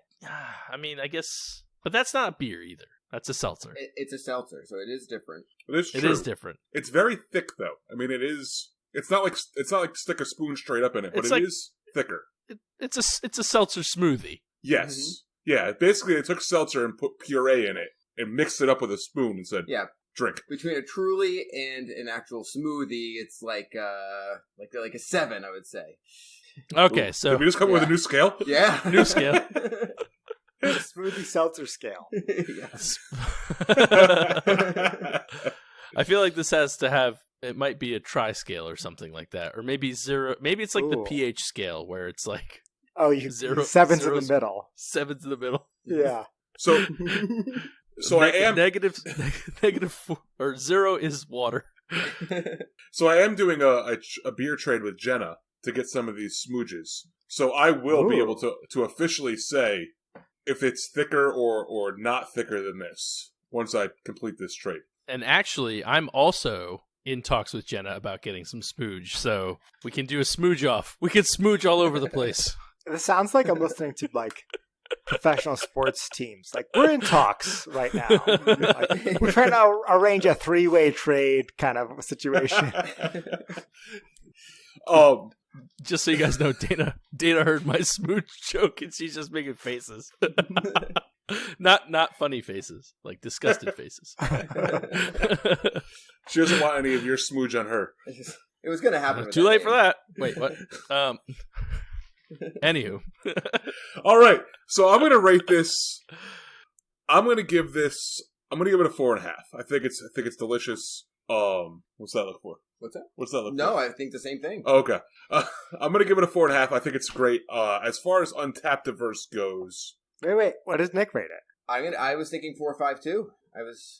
mean, I guess, but that's not a beer either. That's a seltzer. It's a seltzer, so it is different. It is true. It is different. It's very thick, though. I mean, it is. It's not like stick a spoon straight up in it, but it is thicker. It's a seltzer smoothie. Yes. Mm-hmm. Yeah. Basically, they took seltzer and put puree in it and mixed it up with a spoon and said, drink. Between a Truly and an actual smoothie, it's like a 7, I would say. Okay, so did we just come up with a new scale? Yeah, new scale. Smoothie seltzer scale. Yes. I feel like this has to have. It might be a tri-scale or something like that, or maybe 0. Maybe it's like the pH scale where it's like sevens in the middle. 7's in the middle. Yeah. So I am negative 4, or 0 is water. So I am doing a beer trade with Jenna to get some of these smooges. So I will be able to officially say if it's thicker or not thicker than this once I complete this trade. And actually, I'm also in talks with Jenna about getting some smooge, so we can do a smooge off. We can smooge all over the place. This sounds like I'm listening to like professional sports teams. Like, we're in talks right now. Like, we're trying to arrange a 3-way trade kind of situation. Just so you guys know, Dana heard my smooch joke and she's just making faces. Not funny faces, like disgusted faces. She doesn't want any of your smooge on her. It was going to happen. Too late for that. Wait, what? Anywho. All right. So I'm going to rate this. I'm going to give it a 4.5. I think it's delicious. What's that look for? What's that? What's that look for? No, I think the same thing. Oh, okay. I'm going to give it a 4.5. I think it's great. As far as Untapped Diverse goes. Wait. What does Nick rate it? I was thinking 4 or 5 too.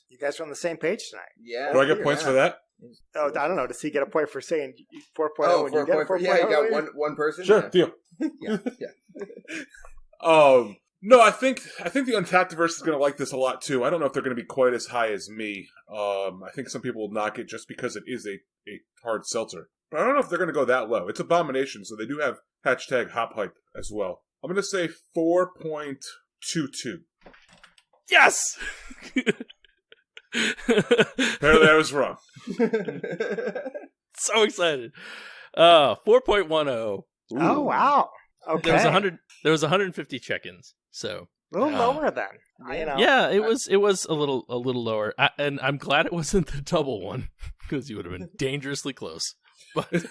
You guys are on the same page tonight. Yeah. Do I get points for that? Oh, I don't know. Does he get a point for saying 4.0? Oh, 4.0. Yeah, you got one person. Sure, deal. Yeah. No, I think the Untaptiverse is going to like this a lot too. I don't know if they're going to be quite as high as me. I think some people will knock it just because it is a hard seltzer. But I don't know if they're going to go that low. It's Abomination, so they do have hashtag hop hype as well. I'm going to say 4.22. Yes! Apparently I was wrong. So excited. 4.10. Oh, wow. Okay. There was 150 check-ins. So a little lower then. Yeah, it was a little lower. And I'm glad it wasn't the double one because you would have been dangerously close. But It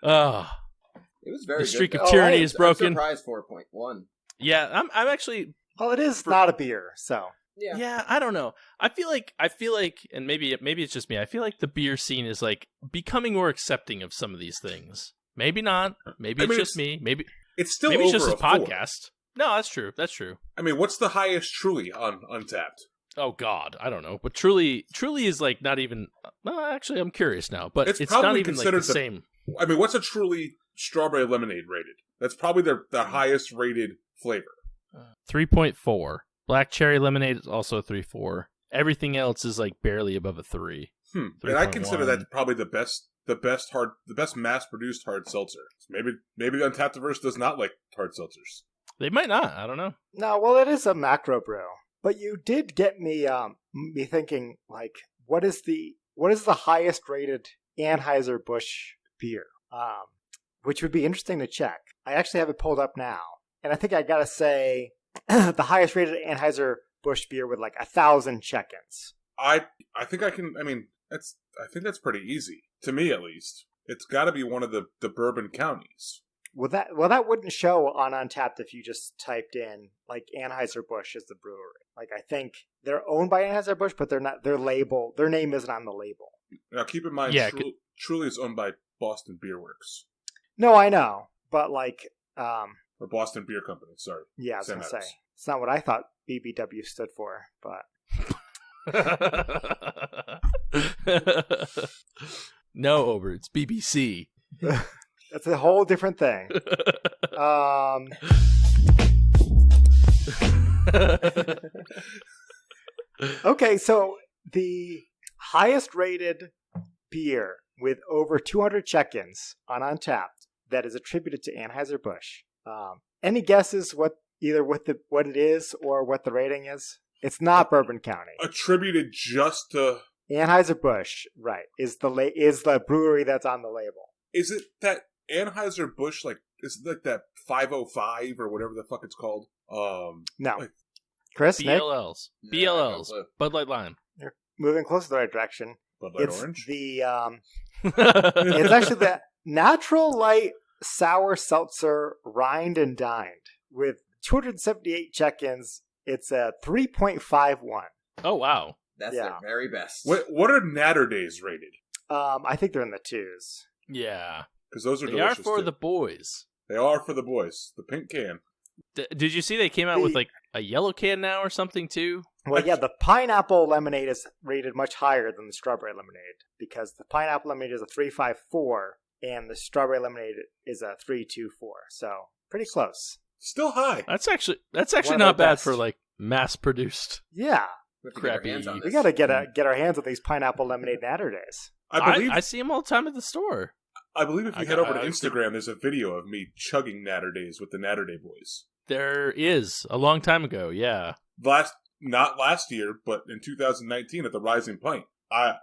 was very the streak good. of tyranny is broken. I'm surprised 4.1. Yeah, I'm actually. Well, it is not a beer, so. Yeah, I don't know. I feel like, and maybe it's just me. I feel like the beer scene is like becoming more accepting of some of these things. Maybe not. Maybe it's just me. Maybe it's still maybe over it's just a this podcast. No, that's true. That's true. I mean, what's the highest Truly on Untapped? Oh God, I don't know. But Truly is like not even. Well, actually, I'm curious now. But it's not even like the same. I mean, what's a Truly strawberry lemonade rated? That's probably the highest rated flavor. 3.4. Black cherry lemonade is also 3.4. Everything else is like barely above a 3. And I consider that probably the best mass produced hard seltzer. So maybe the Untaptiverse does not like hard seltzers. They might not. I don't know. No, well, it is a macro brew. But you did get me thinking, like, what is the highest rated Anheuser-Busch beer? Which would be interesting to check. I actually have it pulled up now, and I think I gotta say the highest rated Anheuser-Busch beer with like 1,000 check-ins. I think I can. I mean, I think that's pretty easy to me, at least. It's got to be one of the bourbon counties. Well, that wouldn't show on Untapped if you just typed in like Anheuser-Busch as the brewery. Like, I think they're owned by Anheuser-Busch, but they're not. Their name isn't on the label. Now, keep in mind, Truly is owned by Boston Beer Works. No, I know, but like, or Boston Beer Company. Sorry. Yeah, I was gonna say it's not what I thought BBW stood for, but. No, Obert, it's BBC. That's a whole different thing. Okay, so the highest rated beer with over 200 check-ins on Untapped that is attributed to Anheuser-Busch. Any guesses what it is or what the rating is? It's not Bourbon County. Attributed just to Anheuser-Busch, right? Is the brewery that's on the label? Is it that Anheuser-Busch, like, is it like that 505 or whatever the fuck it's called? No. Like, Chris, BLLs. Nick? BLLs. Bud Light Lime. You're moving close to the right direction. Bud Light Orange? It's actually the Natural Light Sour Seltzer Rined and Dined with 278 check-ins. It's a 3.51. Oh, wow. That's their very best. What are Natter Days rated? I think they're in the 2s. Yeah. Because those are they delicious. They are for too. the boys. They are for the boys. The pink can. Did you see they came out with like a yellow can now or something too? Well, yeah, the pineapple lemonade is rated much higher than the strawberry lemonade because the pineapple lemonade is a 3.54 and the strawberry lemonade is a 3.24. So pretty close. Still high. That's actually not bad for like mass produced. Yeah. Crappy. We got to get our hands on these pineapple lemonade Natter Days. I see them all the time at the store. I believe if you head over to Instagram, there's a video of me chugging Natter Days with the Natter Day boys. There is. A long time ago, yeah. Not last year, but in 2019 at the Rising Pint. I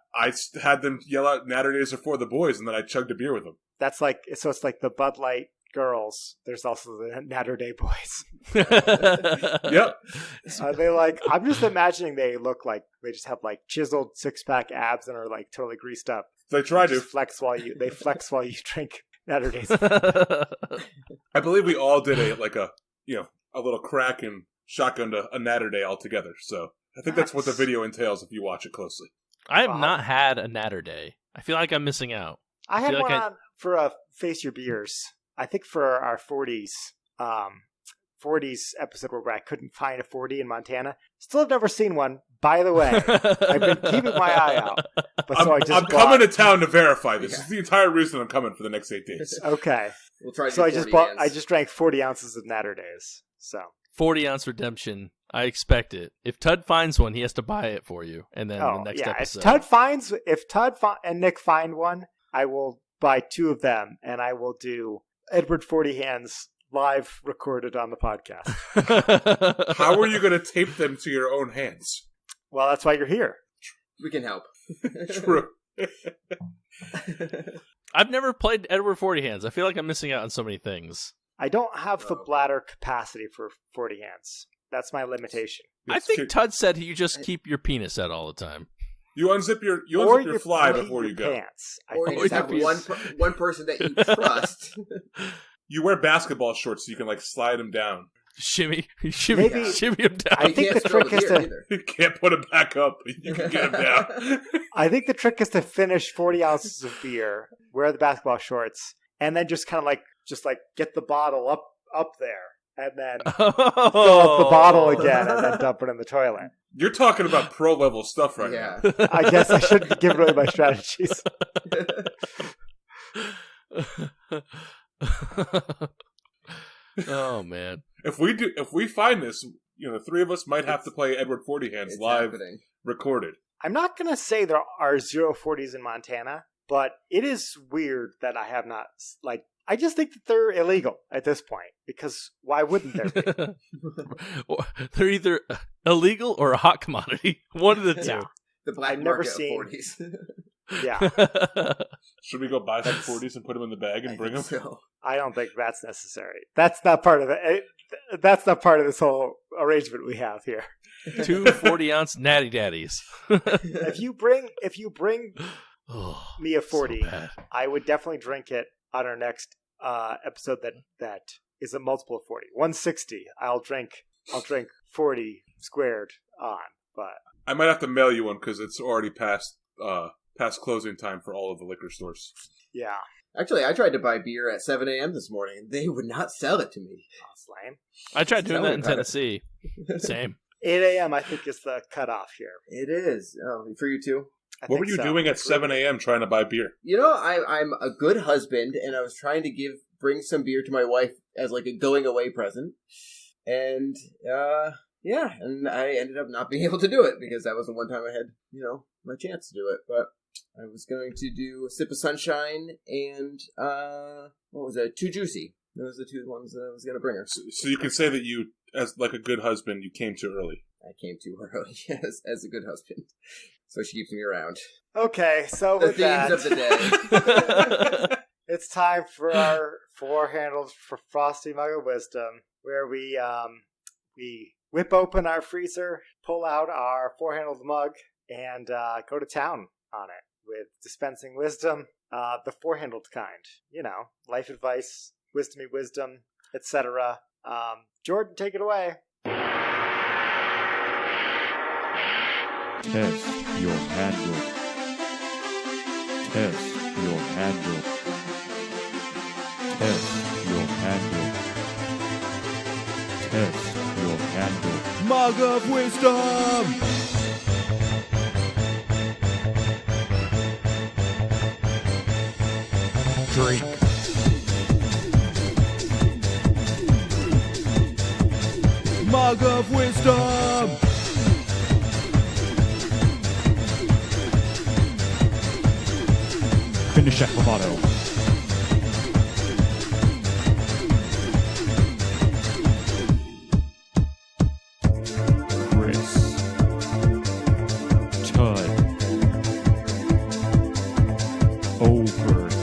had them yell out Natter Days are for the boys, and then I chugged a beer with them. That's like, so it's like the Bud Light girls. There's also the Natter Day boys. Yep. They like, I'm just imagining they look like, they just have like chiseled 6-pack abs and are like totally greased up. They try to flex while you drink Natter Days. I believe we all did a little crack and shotgun to a Natter Day all together. So I think that's what the video entails if you watch it closely. I have not had a Natter Day. I feel like I'm missing out. I had one on for a Face Your Beers. I think for our 40s episode where I couldn't find a 40 in Montana. Still have never seen one. By the way, I've been keeping my eye out. But I'm coming to town to verify this. This is the entire reason I'm coming for the next 8 days. Okay. We'll try to So do I just drank 40 ounces of Natter Days. So 40-ounce redemption. I expect it. If Tud finds one, he has to buy it for you, and then the next episode. If Tud and Nick find one, I will buy 2 of them, and I will do Edward 40 Hands live recorded on the podcast. How are you going to tape them to your own hands? Well, that's why you're here. We can help. True. I've never played Edward 40 Hands. I feel like I'm missing out on so many things. I don't have the bladder capacity for 40 hands. That's my limitation. I think Tud said you just keep your penis out all the time. You unzip your fly before you go. Pants. Or you just have one person that you trust. You wear basketball shorts so you can like slide them down. Shimmy him down. I think the trick is to... You can't put them back up, but you can get them down. I think the trick is to finish 40 ounces of beer, wear the basketball shorts, and then just kind of like get the bottle up there, and then fill up the bottle again, and then dump it in the toilet. You're talking about pro level stuff right now. I guess I shouldn't give away my strategies. Oh man! If we find this, the 3 of us might have to play Edward 40 Hands live, recorded. I'm not gonna say there are 040s in Montana, but it is weird that I have not I just think that they're illegal at this point, because why wouldn't there be? They're either illegal or a hot commodity. One of the two. Yeah. The black market of 40s. Yeah. Should we go buy some 40s and put them in the bag and bring them? So. I don't think that's necessary. That's not part of it. That's not part of this whole arrangement we have here. 2 40-ounce natty daddies. If you bring me a 40, so I would definitely drink it on our next episode that is a multiple of 40. 160. I'll drink 40 squared on, but I might have to mail you one because it's already past closing time for all of the liquor stores. Yeah. Actually, I tried to buy beer at 7 a.m. this morning, and they would not sell it to me. That's lame. I tried doing that in Tennessee. Same. 8 a.m. I think is the cutoff here. It is. Oh, for you too? What were you doing at 7 a.m. trying to buy beer? I'm a good husband, and I was trying to bring some beer to my wife as like a going away present. And, and I ended up not being able to do it because that was the one time I had, my chance to do it. But I was going to do a Sip of Sunshine and, 2 Juicy. Those are the 2 ones that I was going to bring her. So you can say that you, as like a good husband, you came too early. I came too early, yes, as a good husband. So she keeps me around. Okay, so the with themes of the day. It's time for our 4 handles for Frosty Mug of Wisdom, where we whip open our freezer, pull out our 4-handled mug, and go to town on it with dispensing wisdom, the 4-handled kind. Life advice, wisdomy wisdom, etc. Jordan, take it away. Test your handle. Test your handle. Test your handle. Test your handle. Mug of Wisdom! Drink. Mug of Wisdom! Finish that bravado. Chris. Tud. Obert.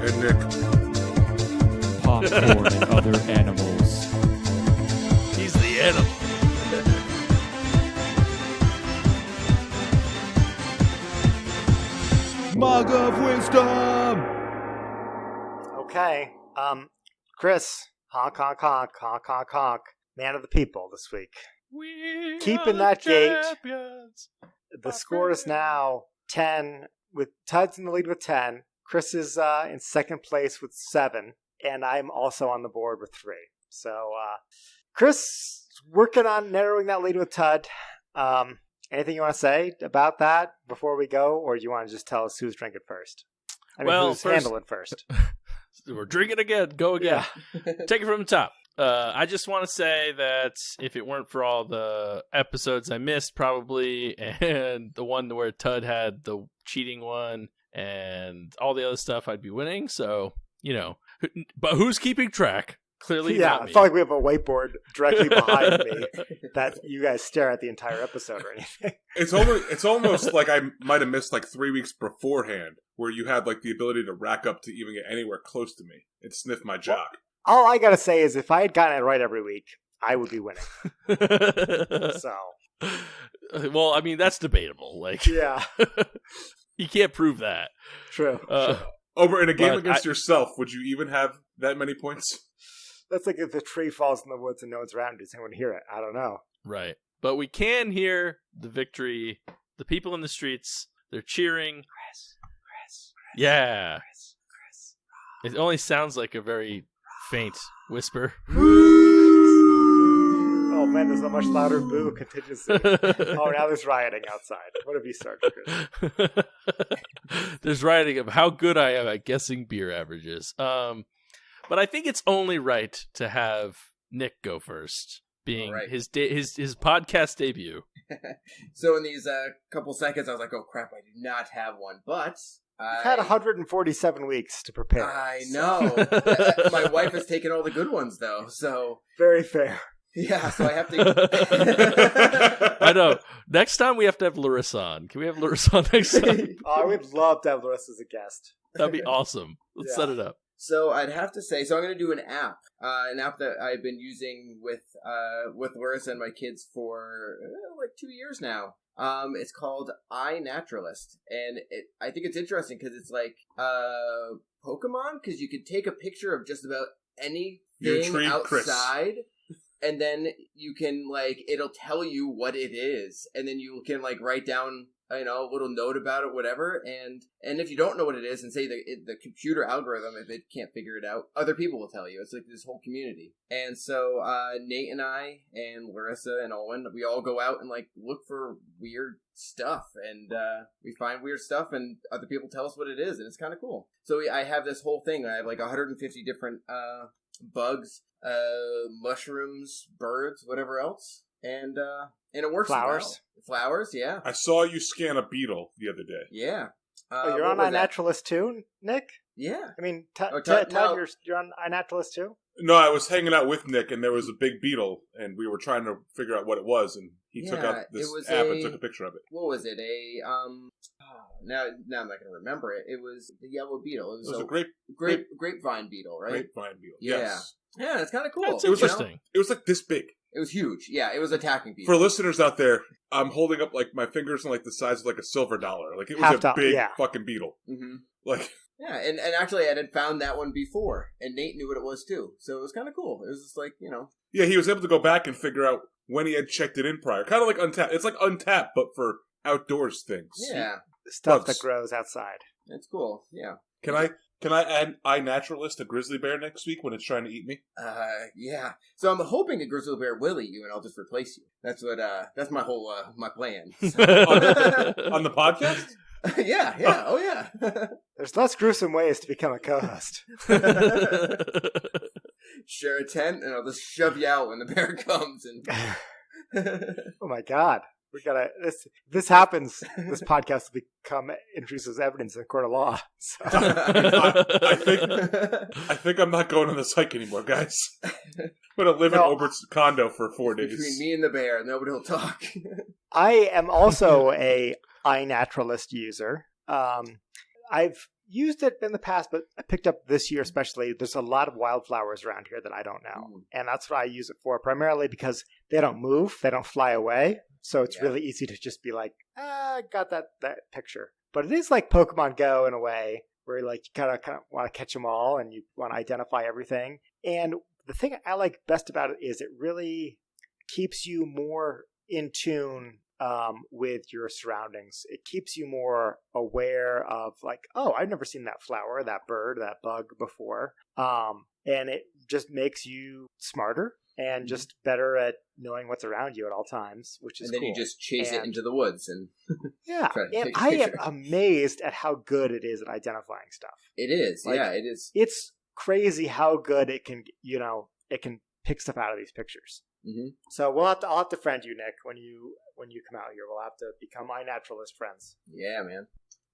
And Nick. Popcorn and other animals. He's the animal. Mug of Wisdom! Okay. Chris, honk, honk, honk, honk, honk, honk. Man of the people this week. Keeping that gate. The score is now 10, with Tud's in the lead with 10. Chris is in second place with 7, and I'm also on the board with 3. So, Chris, working on narrowing that lead with Tud. Anything you want to say about that before we go, or do you want to just tell us who's drinking first? Who's handling first? We're drinking again. Go again. Yeah. Take it from the top. I just want to say that if it weren't for all the episodes I missed, probably, and the one where Tud had the cheating one and all the other stuff, I'd be winning. So, but who's keeping track? Clearly, yeah, not me. it's not like we have a whiteboard directly behind me that you guys stare at the entire episode or anything. It's almost like I might have missed like 3 weeks beforehand, where you had like the ability to rack up to even get anywhere close to me and sniff my jock. All I gotta say is if I had gotten it right every week, I would be winning. So, well, I mean, that's debatable. Like, yeah, you can't prove that. True. Over in a game against yourself, would you even have that many points? That's like if the tree falls in the woods and no one's around, does anyone hear it? I don't know. Right. But we can hear the victory. The people in the streets, they're cheering. Chris. Yeah. Chris. It only sounds like a very faint whisper. Oh man, there's a much louder boo contingency. Oh, now there's rioting outside. What have you started, Chris? There's rioting of how good I am at guessing beer averages. But I think it's only right to have Nick go first, being right. his podcast debut. So in these couple seconds, I was like, "Oh crap, I do not have one." But You've had 147 weeks to prepare. I know. My wife has taken all the good ones, though. So very fair. Yeah, so I have to. I know. Next time we have to have Larissa on. Can we have Larissa on next time? Oh, I would love to have Larissa as a guest. That'd be awesome. Let's set it up. So I'd have to say, so I'm going to do an app that I've been using with Larissa and my kids for like 2 years now. It's called iNaturalist, and I think it's interesting because it's like Pokemon, because you can take a picture of just about anything outside. Chris. And then you can, it'll tell you what it is. And then you can, write down, a little note about it, whatever. And if you don't know what it is, and say the computer algorithm, if it can't figure it out, other people will tell you. It's like this whole community. And so Nate and I and Larissa and Owen, we all go out and, look for weird stuff. And we find weird stuff, and other people tell us what it is. And it's kind of cool. So I have this whole thing. I have, 150 different bugs, mushrooms, birds, whatever else, and it works. Flowers, yeah. I saw you scan a beetle the other day. Yeah. You're on iNaturalist too, Nick? Yeah. I mean, Todd, no. you're on iNaturalist too? No, I was hanging out with Nick, and there was a big beetle, and we were trying to figure out what it was, and he took out this app and took a picture of it. What was it? Now I'm not going to remember it. It was the yellow beetle. It was a grapevine beetle, right? Grapevine beetle. Yeah. Yes. Yeah, it's kind of cool. That's interesting. It was like this big. It was huge. Yeah, it was attacking people. For listeners out there, I'm holding up my fingers and the size of a silver dollar. It was a big fucking beetle. Mm-hmm. Yeah, and actually I had found that one before, and Nate knew what it was too. So it was kind of cool. It was just Yeah, he was able to go back and figure out when he had checked it in prior. Kind of like Untapped. It's like Untapped, but for outdoors things. Yeah. Stuff that grows outside. That's cool. Yeah. Can I add iNaturalist a grizzly bear next week when it's trying to eat me? Yeah. So I'm hoping a grizzly bear will eat you, and I'll just replace you. That's what. That's my whole my plan. So. on the podcast? Yeah. Oh yeah. There's less gruesome ways to become a co-host. Share a tent, and I'll just shove you out when the bear comes. And oh my God. We gotta. This happens. This podcast will become introduced as evidence in a court of law. So. I think I'm not going on this hike anymore, guys. I'm gonna live in Obert's condo for 4 days. Between me and the bear, nobody will talk. I am also a iNaturalist user. I've used it in the past, but I picked up this year especially. There's a lot of wildflowers around here that I don't know, and that's what I use it for. Primarily because they don't move, they don't fly away. So it's really easy to just be like, got that picture. But it is like Pokemon Go in a way, where you kind of want to catch them all and you want to identify everything. And the thing I like best about it is it really keeps you more in tune with your surroundings. It keeps you more aware of I've never seen that flower, that bird, that bug before. And it just makes you smarter and just better at knowing what's around you at all times, which is cool. And then you just chase it into the woods. And yeah, and I am amazed at how good it is at identifying stuff. It is, yeah, it is. It's crazy how good it can, it can pick stuff out of these pictures. Mm-hmm. So I'll have to friend you, Nick, when you come out here. We'll have to become iNaturalist friends. Yeah, man.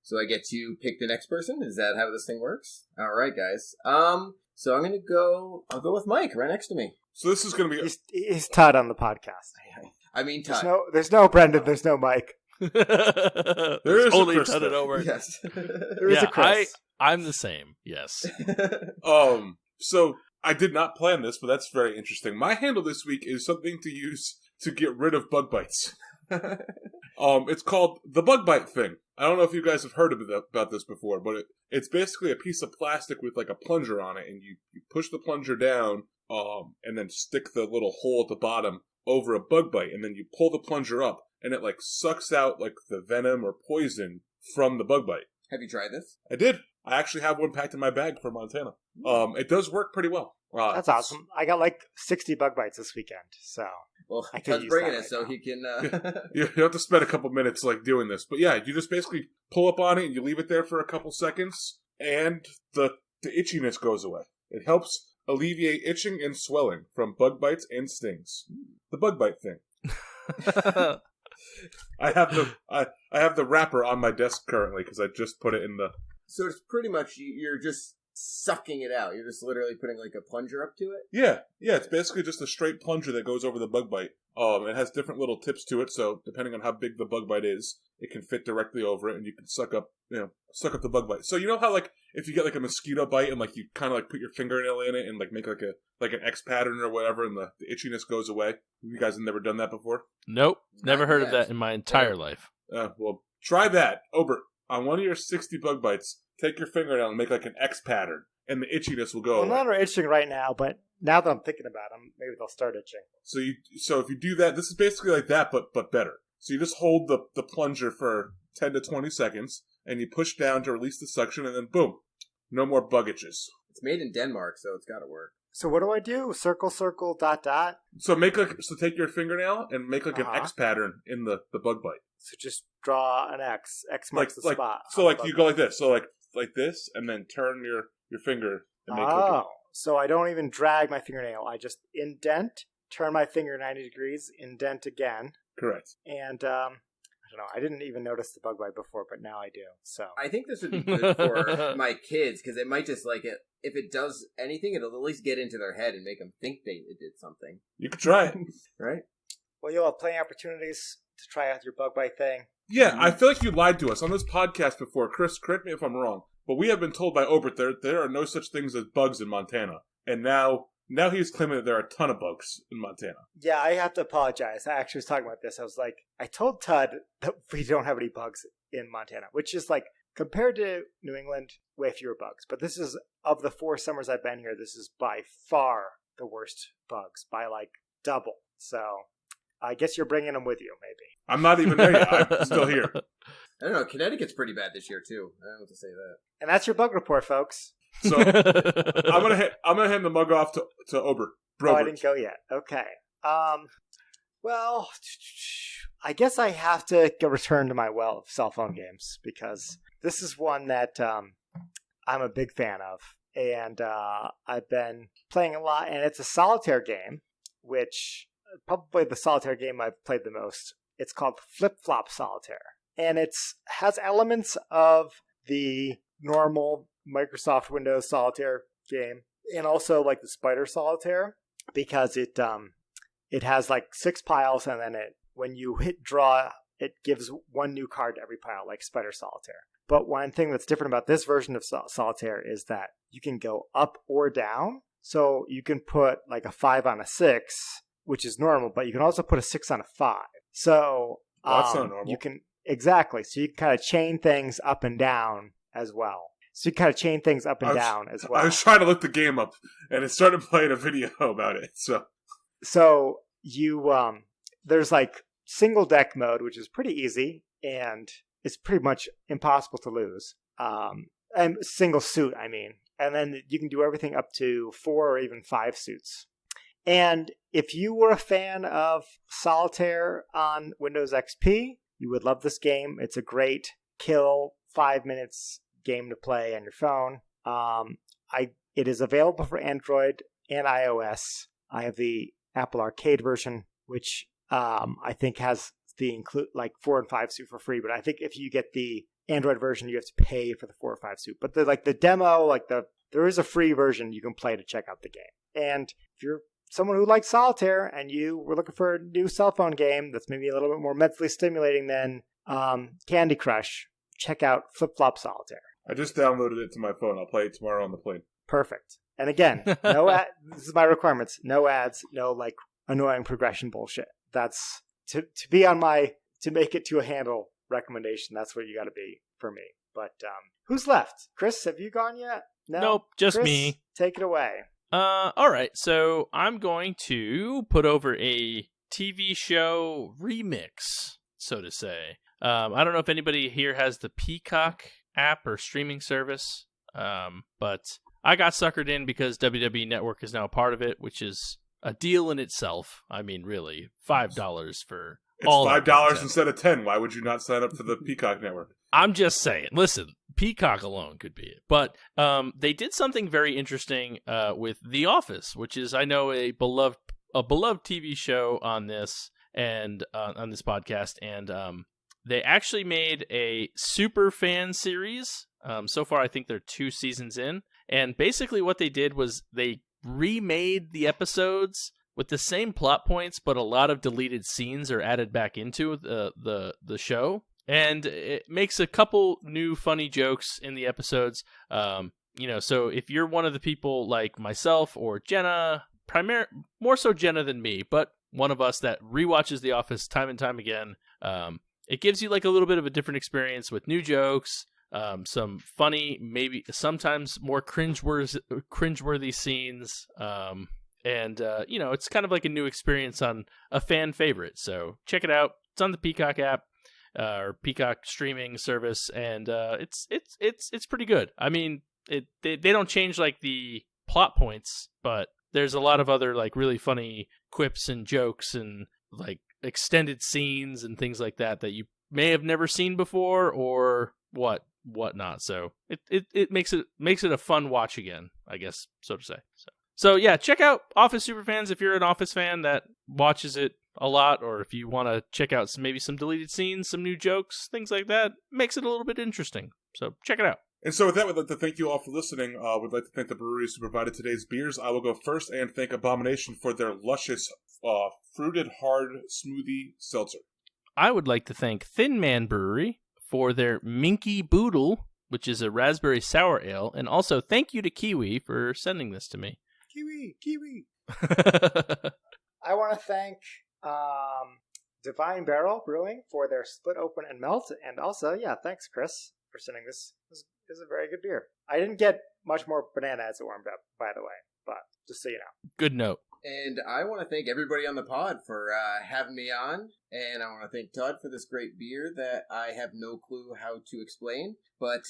So I get to pick the next person? Is that how this thing works? All right, guys. So I'll go with Mike right next to me. So this is going to be... He's Todd on the podcast. I mean, Todd. There's no Brendan, there's no Mike. There is only a Chris Todd and Obert. Yes. There is a Chris. I'm the same, yes. So I did not plan this, but that's very interesting. My handle this week is something to use to get rid of bug bites. It's called the bug bite thing. I don't know if you guys have heard about this before, but it's basically a piece of plastic with like a plunger on it, and you push the plunger down, and then stick the little hole at the bottom over a bug bite, and then you pull the plunger up, and it like sucks out like the venom or poison from the bug bite. Have you tried this? I did. I actually have one packed in my bag for Montana. It does work pretty well. That's awesome. I got like 60 bug bites this weekend, so... Well, I Todd's bringing it so he can... You have to spend a couple minutes like doing this. But yeah, you just basically pull up on it and you leave it there for a couple seconds, and the itchiness goes away. It helps alleviate itching and swelling from bug bites and stings. The bug bite thing. I have the wrapper on my desk currently because I just put it in the... So it's pretty much you're just sucking it out. You're just literally putting like a plunger up to it? Yeah. It's basically just a straight plunger that goes over the bug bite. It has different little tips to it, so depending on how big the bug bite is, it can fit directly over it, and you can suck up the bug bite. So you know how like if you get like a mosquito bite and like you kind of like put your fingernail in it and like make like an X pattern or whatever, and the itchiness goes away. You guys have never done that before? Nope, never heard of that in my entire life. Well, try that, Obert. On one of your 60 bug bites, take your fingernail and make like an X pattern, and the itchiness will go away. Well, none are itching right now, but now that I'm thinking about them, maybe they'll start itching. So if you do that, this is basically like that, but better. So you just hold the plunger for 10 to 20 seconds, and you push down to release the suction, and then boom, no more bug itches. It's made in Denmark, so it's got to work. So what do I do? Circle, circle, dot, dot? So take your fingernail and make like an X pattern in the bug bite. So just draw an X. X marks the spot. So like you go like this. So like this, and then turn your finger and make like so I don't even drag my fingernail. I just indent, turn my finger 90 degrees, indent again. Correct. And I don't know. I didn't even notice the bug bite before, but now I do. So I think this would be good for my kids because it might just like it. If it does anything, it'll at least get into their head and make them think it did something. You could try it, right? Well, you'll have plenty of opportunities to try out your bug bite thing. Yeah, I feel like you lied to us on this podcast before. Chris, correct me if I'm wrong, but we have been told by Obert there are no such things as bugs in Montana, and now he's claiming that there are a ton of bugs in Montana. Yeah, I have to apologize. I actually was talking about this. I was like, I told Todd that we don't have any bugs in Montana, which is like, compared to New England, way fewer bugs. But this is, of the 4 summers I've been here, this is by far the worst bugs, by like double. So I guess you're bringing them with you, maybe. I'm not even there yet. I'm still here. I don't know. Connecticut's pretty bad this year, too. I don't know what to say that. And that's your bug report, folks. So I'm gonna hand the mug off to Obert. Oh, I didn't go yet. Okay. Well, I guess I have to return to my well of cell phone games because this is one that I'm a big fan of, and I've been playing a lot. And it's a solitaire game, which probably the solitaire game I've played the most. It's called Flip Flop Solitaire, and has elements of the normal Microsoft Windows Solitaire game, and also like the Spider Solitaire, because it has like 6 piles, and then when you hit draw, it gives 1 new card to every pile, like Spider Solitaire. But one thing that's different about this version of Solitaire is that you can go up or down. So you can put like a 5 on a 6, which is normal, but you can also put a 6 on a 5. So that's not normal. You can exactly. So you can kind of chain things up and down as well. So you kind of chain things up and down as well. I was trying to look the game up, and it started playing a video about it. So you there's like single deck mode, which is pretty easy, and it's pretty much impossible to lose. And single suit, I mean. And then you can do everything up to 4 or even 5 suits. And if you were a fan of Solitaire on Windows XP, you would love this game. It's a great kill 5 minutes game to play on your phone. It is available for Android and iOS. I have the Apple Arcade version, which I think has the include like 4 and 5 suit for free. But I think if you get the Android version, you have to pay for the 4 or 5 suit. But the demo, there is a free version you can play to check out the game. And if you're someone who likes solitaire and you were looking for a new cell phone game that's maybe a little bit more mentally stimulating than Candy Crush, check out Flip Flop Solitaire. I just downloaded it to my phone. I'll play it tomorrow on the plane. Perfect. And again, no this is my requirements. No ads, no like annoying progression bullshit. That's to be on my to make it to a handle recommendation. That's what you got to be for me. But who's left? Chris, have you gone yet? No? Nope, just Chris, me. Take it away. All right. So I'm going to put over a TV show remix, so to say. I don't know if anybody here has the Peacock app or streaming service, but I got suckered in because WWE Network is now a part of it, which is a deal in itself. I mean, really, $5 for all. It's $5 instead of $10. Why would you not sign up for the Peacock Network? I'm just saying. Listen, Peacock alone could be it. But they did something very interesting with The Office, which is, I know, a beloved TV show on this and on this podcast, and they actually made a super fan series. So far, I think they're 2 seasons in. And basically what they did was they remade the episodes with the same plot points, but a lot of deleted scenes are added back into the show. And it makes a couple new funny jokes in the episodes. So if you're one of the people like myself or Jenna, more so Jenna than me, but one of us that rewatches The Office time and time again, it gives you like a little bit of a different experience with new jokes, some funny, maybe sometimes more cringeworthy scenes, and it's kind of like a new experience on a fan favorite. So check it out. It's on the Peacock app or Peacock streaming service, and it's pretty good. I mean, they don't change like the plot points, but there's a lot of other like really funny quips and jokes and like extended scenes and things like that you may have never seen before or whatnot. So it makes it a fun watch again, I guess, so to say. So yeah, check out Office Superfans if you're an Office fan that watches it a lot, or if you want to check out maybe some deleted scenes, some new jokes, things like that. Makes it a little bit interesting. So check it out. And so with that, we'd like to thank you all for listening. We'd like to thank the breweries who provided today's beers. I will go first and thank Abomination for their luscious fruited hard smoothie seltzer. I would like to thank Thin Man Brewery for their Minky Boodle, which is a raspberry sour ale. And also thank you to Kiwi for sending this to me. Kiwi. I want to thank Divine Barrel Brewing for their Split Open and Melt. And also, thanks, Chris, for sending this. This is a very good beer. I didn't get much more banana as it warmed up, by the way, but just so you know. Good note. And I want to thank everybody on the pod for having me on. And I want to thank Todd for this great beer that I have no clue how to explain. But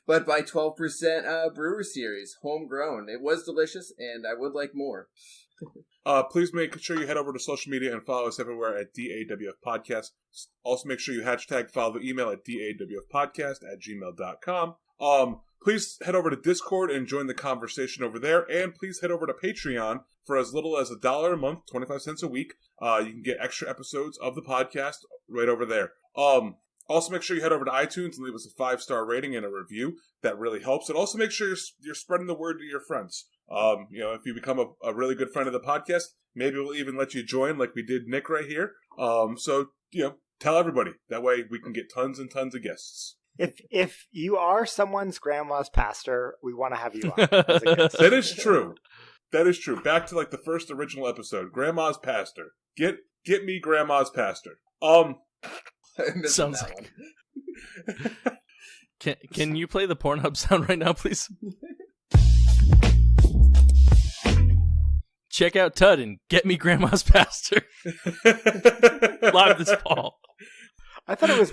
but by 12% Brewer Series, homegrown. It was delicious, and I would like more. Please make sure you head over to social media and follow us everywhere at DAWF Podcast. Also make sure you follow the email at dawfpodcast@gmail.com. Please head over to Discord and join the conversation over there. And please head over to Patreon for as little as $1 a month, 25 cents a week. You can get extra episodes of the podcast right over there. Also, make sure you head over to iTunes and leave us a 5-star rating and a review. That really helps. And also make sure you're spreading the word to your friends. If you become a really good friend of the podcast, maybe we'll even let you join like we did Nick right here. So tell everybody. That way we can get tons and tons of guests. If you are someone's grandma's pastor, we want to have you on as a guest. That is true. That is true. Back to like the first original episode. Grandma's pastor. Get me grandma's pastor. Sounds like. Can you play the Pornhub sound right now, please? Check out Tud and get me grandma's pastor. Live this fall. I thought it was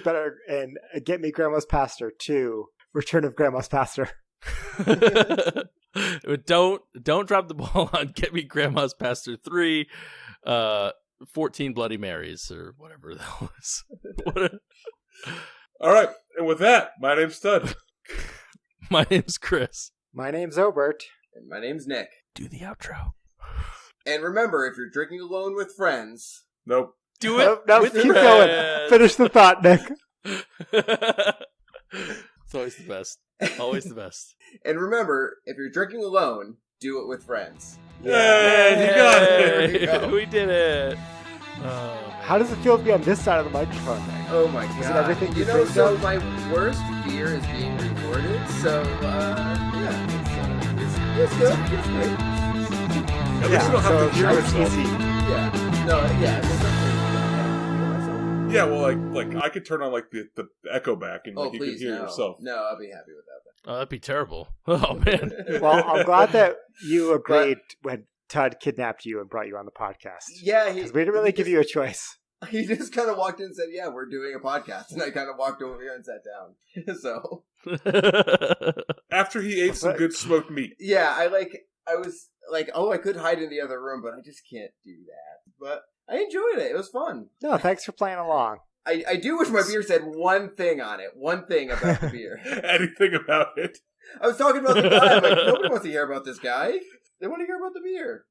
better in Get Me Grandma's Pastor 2, Return of Grandma's Pastor. Don't drop the ball on Get Me Grandma's Pastor 3, 14 Bloody Marys, or whatever that was. All right, and with that, my name's Stud. My name's Chris. My name's Obert. And my name's Nick. Do the outro. And remember, if you're drinking alone with friends... Nope. Do it. No, with keep friends. going. Finish the thought, Nick. It's always the best. Always the best. And remember, if you're drinking alone, do it with friends. Yeah, you got it. There you go. We did it. Oh, How does it feel to be on this side of the microphone, Nick? Oh my Is it god. everything you know, dreamed so of? my worst fear is being recorded, so, it's good. It's great. At least you don't have to hear it's yourself. easy. Yeah. No, yeah, there's nothing. Yeah, well, like I could turn on like the echo back and Oh, like you could please, hear no. yourself. No, I'll be happy with that. oh, that'd be terrible. Oh, man. Well, I'm glad that you agreed when Todd kidnapped you and brought you on the podcast. Yeah, Because we didn't really give you a choice. He just kind of walked in and said, yeah, we're doing a podcast. And I kind of walked over here and sat down. So, After he ate some good smoked meat. yeah, I was like, oh, I could hide in the other room, but I just can't do that. But I enjoyed it. It was fun. No, thanks for playing along. I do wish my beer said one thing on it. One thing about the beer. Anything about it. I was talking about the guy. I'm like, nobody wants to hear about this guy. They want to hear about the beer.